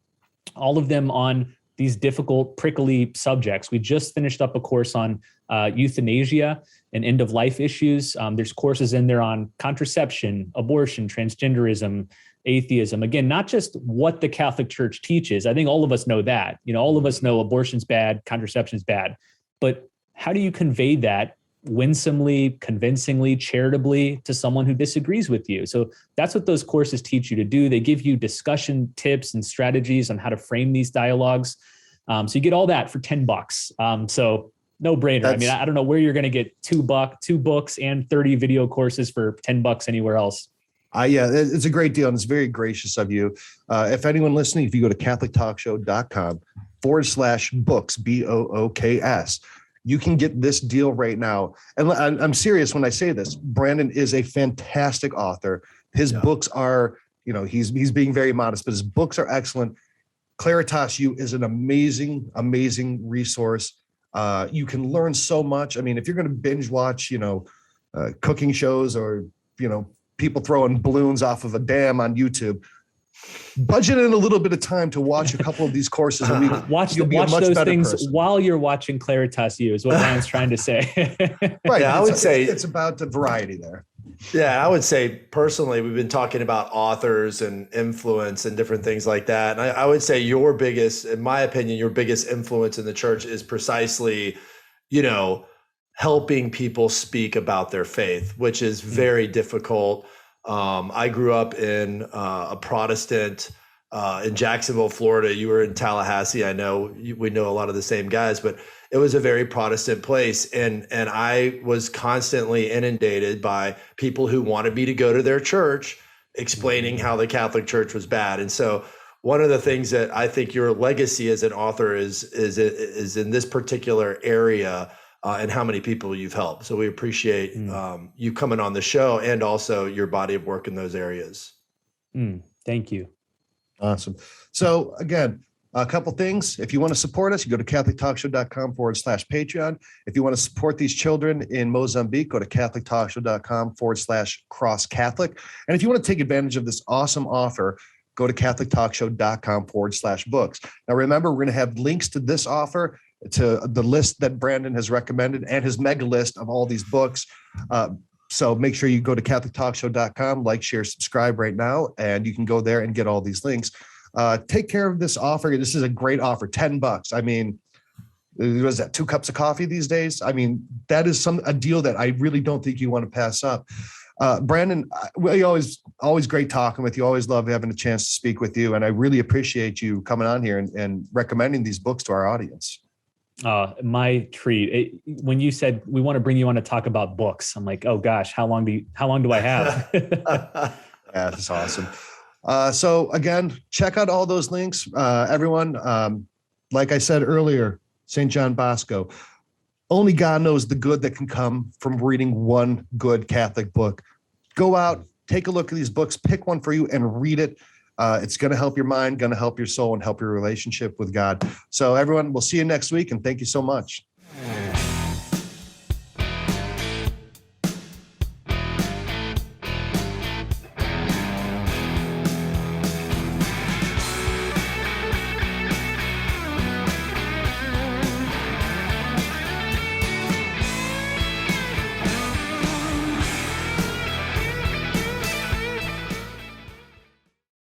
all of them on these difficult, prickly subjects. We just finished up a course on euthanasia and end-of-life issues. There's courses in there on contraception, abortion, transgenderism, atheism. Again, not just what the Catholic Church teaches. I think all of us know that. All of us know abortion's bad, contraception's bad. But how do you convey that winsomely, convincingly, charitably to someone who disagrees with you? So that's what those courses teach you to do. They give you discussion tips and strategies on how to frame these dialogues. So you get all that for $10. So no brainer. I don't know where you're going to get two books and 30 video courses for $10 anywhere else. Yeah, it's a great deal, and it's very gracious of you. If anyone listening, if you go to CatholicTalkShow.com/books, BOOKS, you can get this deal right now. And I'm serious when I say this. Brandon is a fantastic author. His books are, he's being very modest, but his books are excellent. ClaritasU is an amazing, amazing resource. You can learn so much. I mean, if you're going to binge watch, cooking shows or, people throwing balloons off of a dam on YouTube, budget in a little bit of time to watch a couple of these courses a week. Watch those things person. While you're watching ClaritasU is what Ryan's trying to say. Right. Yeah, I would say it's about the variety there. Yeah, I would say personally, we've been talking about authors and influence and different things like that. And I would say in my opinion, your biggest influence in the church is precisely, helping people speak about their faith, which is very difficult. I grew up in a Protestant in Jacksonville, Florida. You were in Tallahassee. I know we know a lot of the same guys, but it was a very Protestant place. And I was constantly inundated by people who wanted me to go to their church explaining how the Catholic Church was bad. And so one of the things that I think your legacy as an author is in this particular area, and how many people you've helped. So we appreciate you coming on the show and also your body of work in those areas. Thank you. Awesome. So again, a couple things. If you want to support us, you go to CatholicTalkShow.com/Patreon. If you want to support these children in Mozambique, go to CatholicTalkShow.com/CrossCatholic. And if you want to take advantage of this awesome offer, go to CatholicTalkShow.com/books. Now remember, we're going to have links to this offer, to the list that Brandon has recommended, and his mega list of all these books So make sure you go to CatholicTalkShow.com, like, share, subscribe right now, and you can go there and get all these links. Take care of this offer. This is a great offer, $10. I mean, was that 2 cups of coffee these days? I mean, that is a deal that I really don't think you want to pass up. Brandon, we always great talking with you. Always love having a chance to speak with you. And I really appreciate you coming on here and recommending these books to our audience. My treat. When you said we want to bring you on to talk about books, I'm like, oh gosh, how long do I have? Yeah, that's awesome. So again, check out all those links, everyone. Like I said earlier, St. John Bosco, only God knows the good that can come from reading one good Catholic book. Go out, take a look at these books, pick one for you and read it. It's going to help your mind, going to help your soul, and help your relationship with God. So everyone, we'll see you next week, and thank you so much.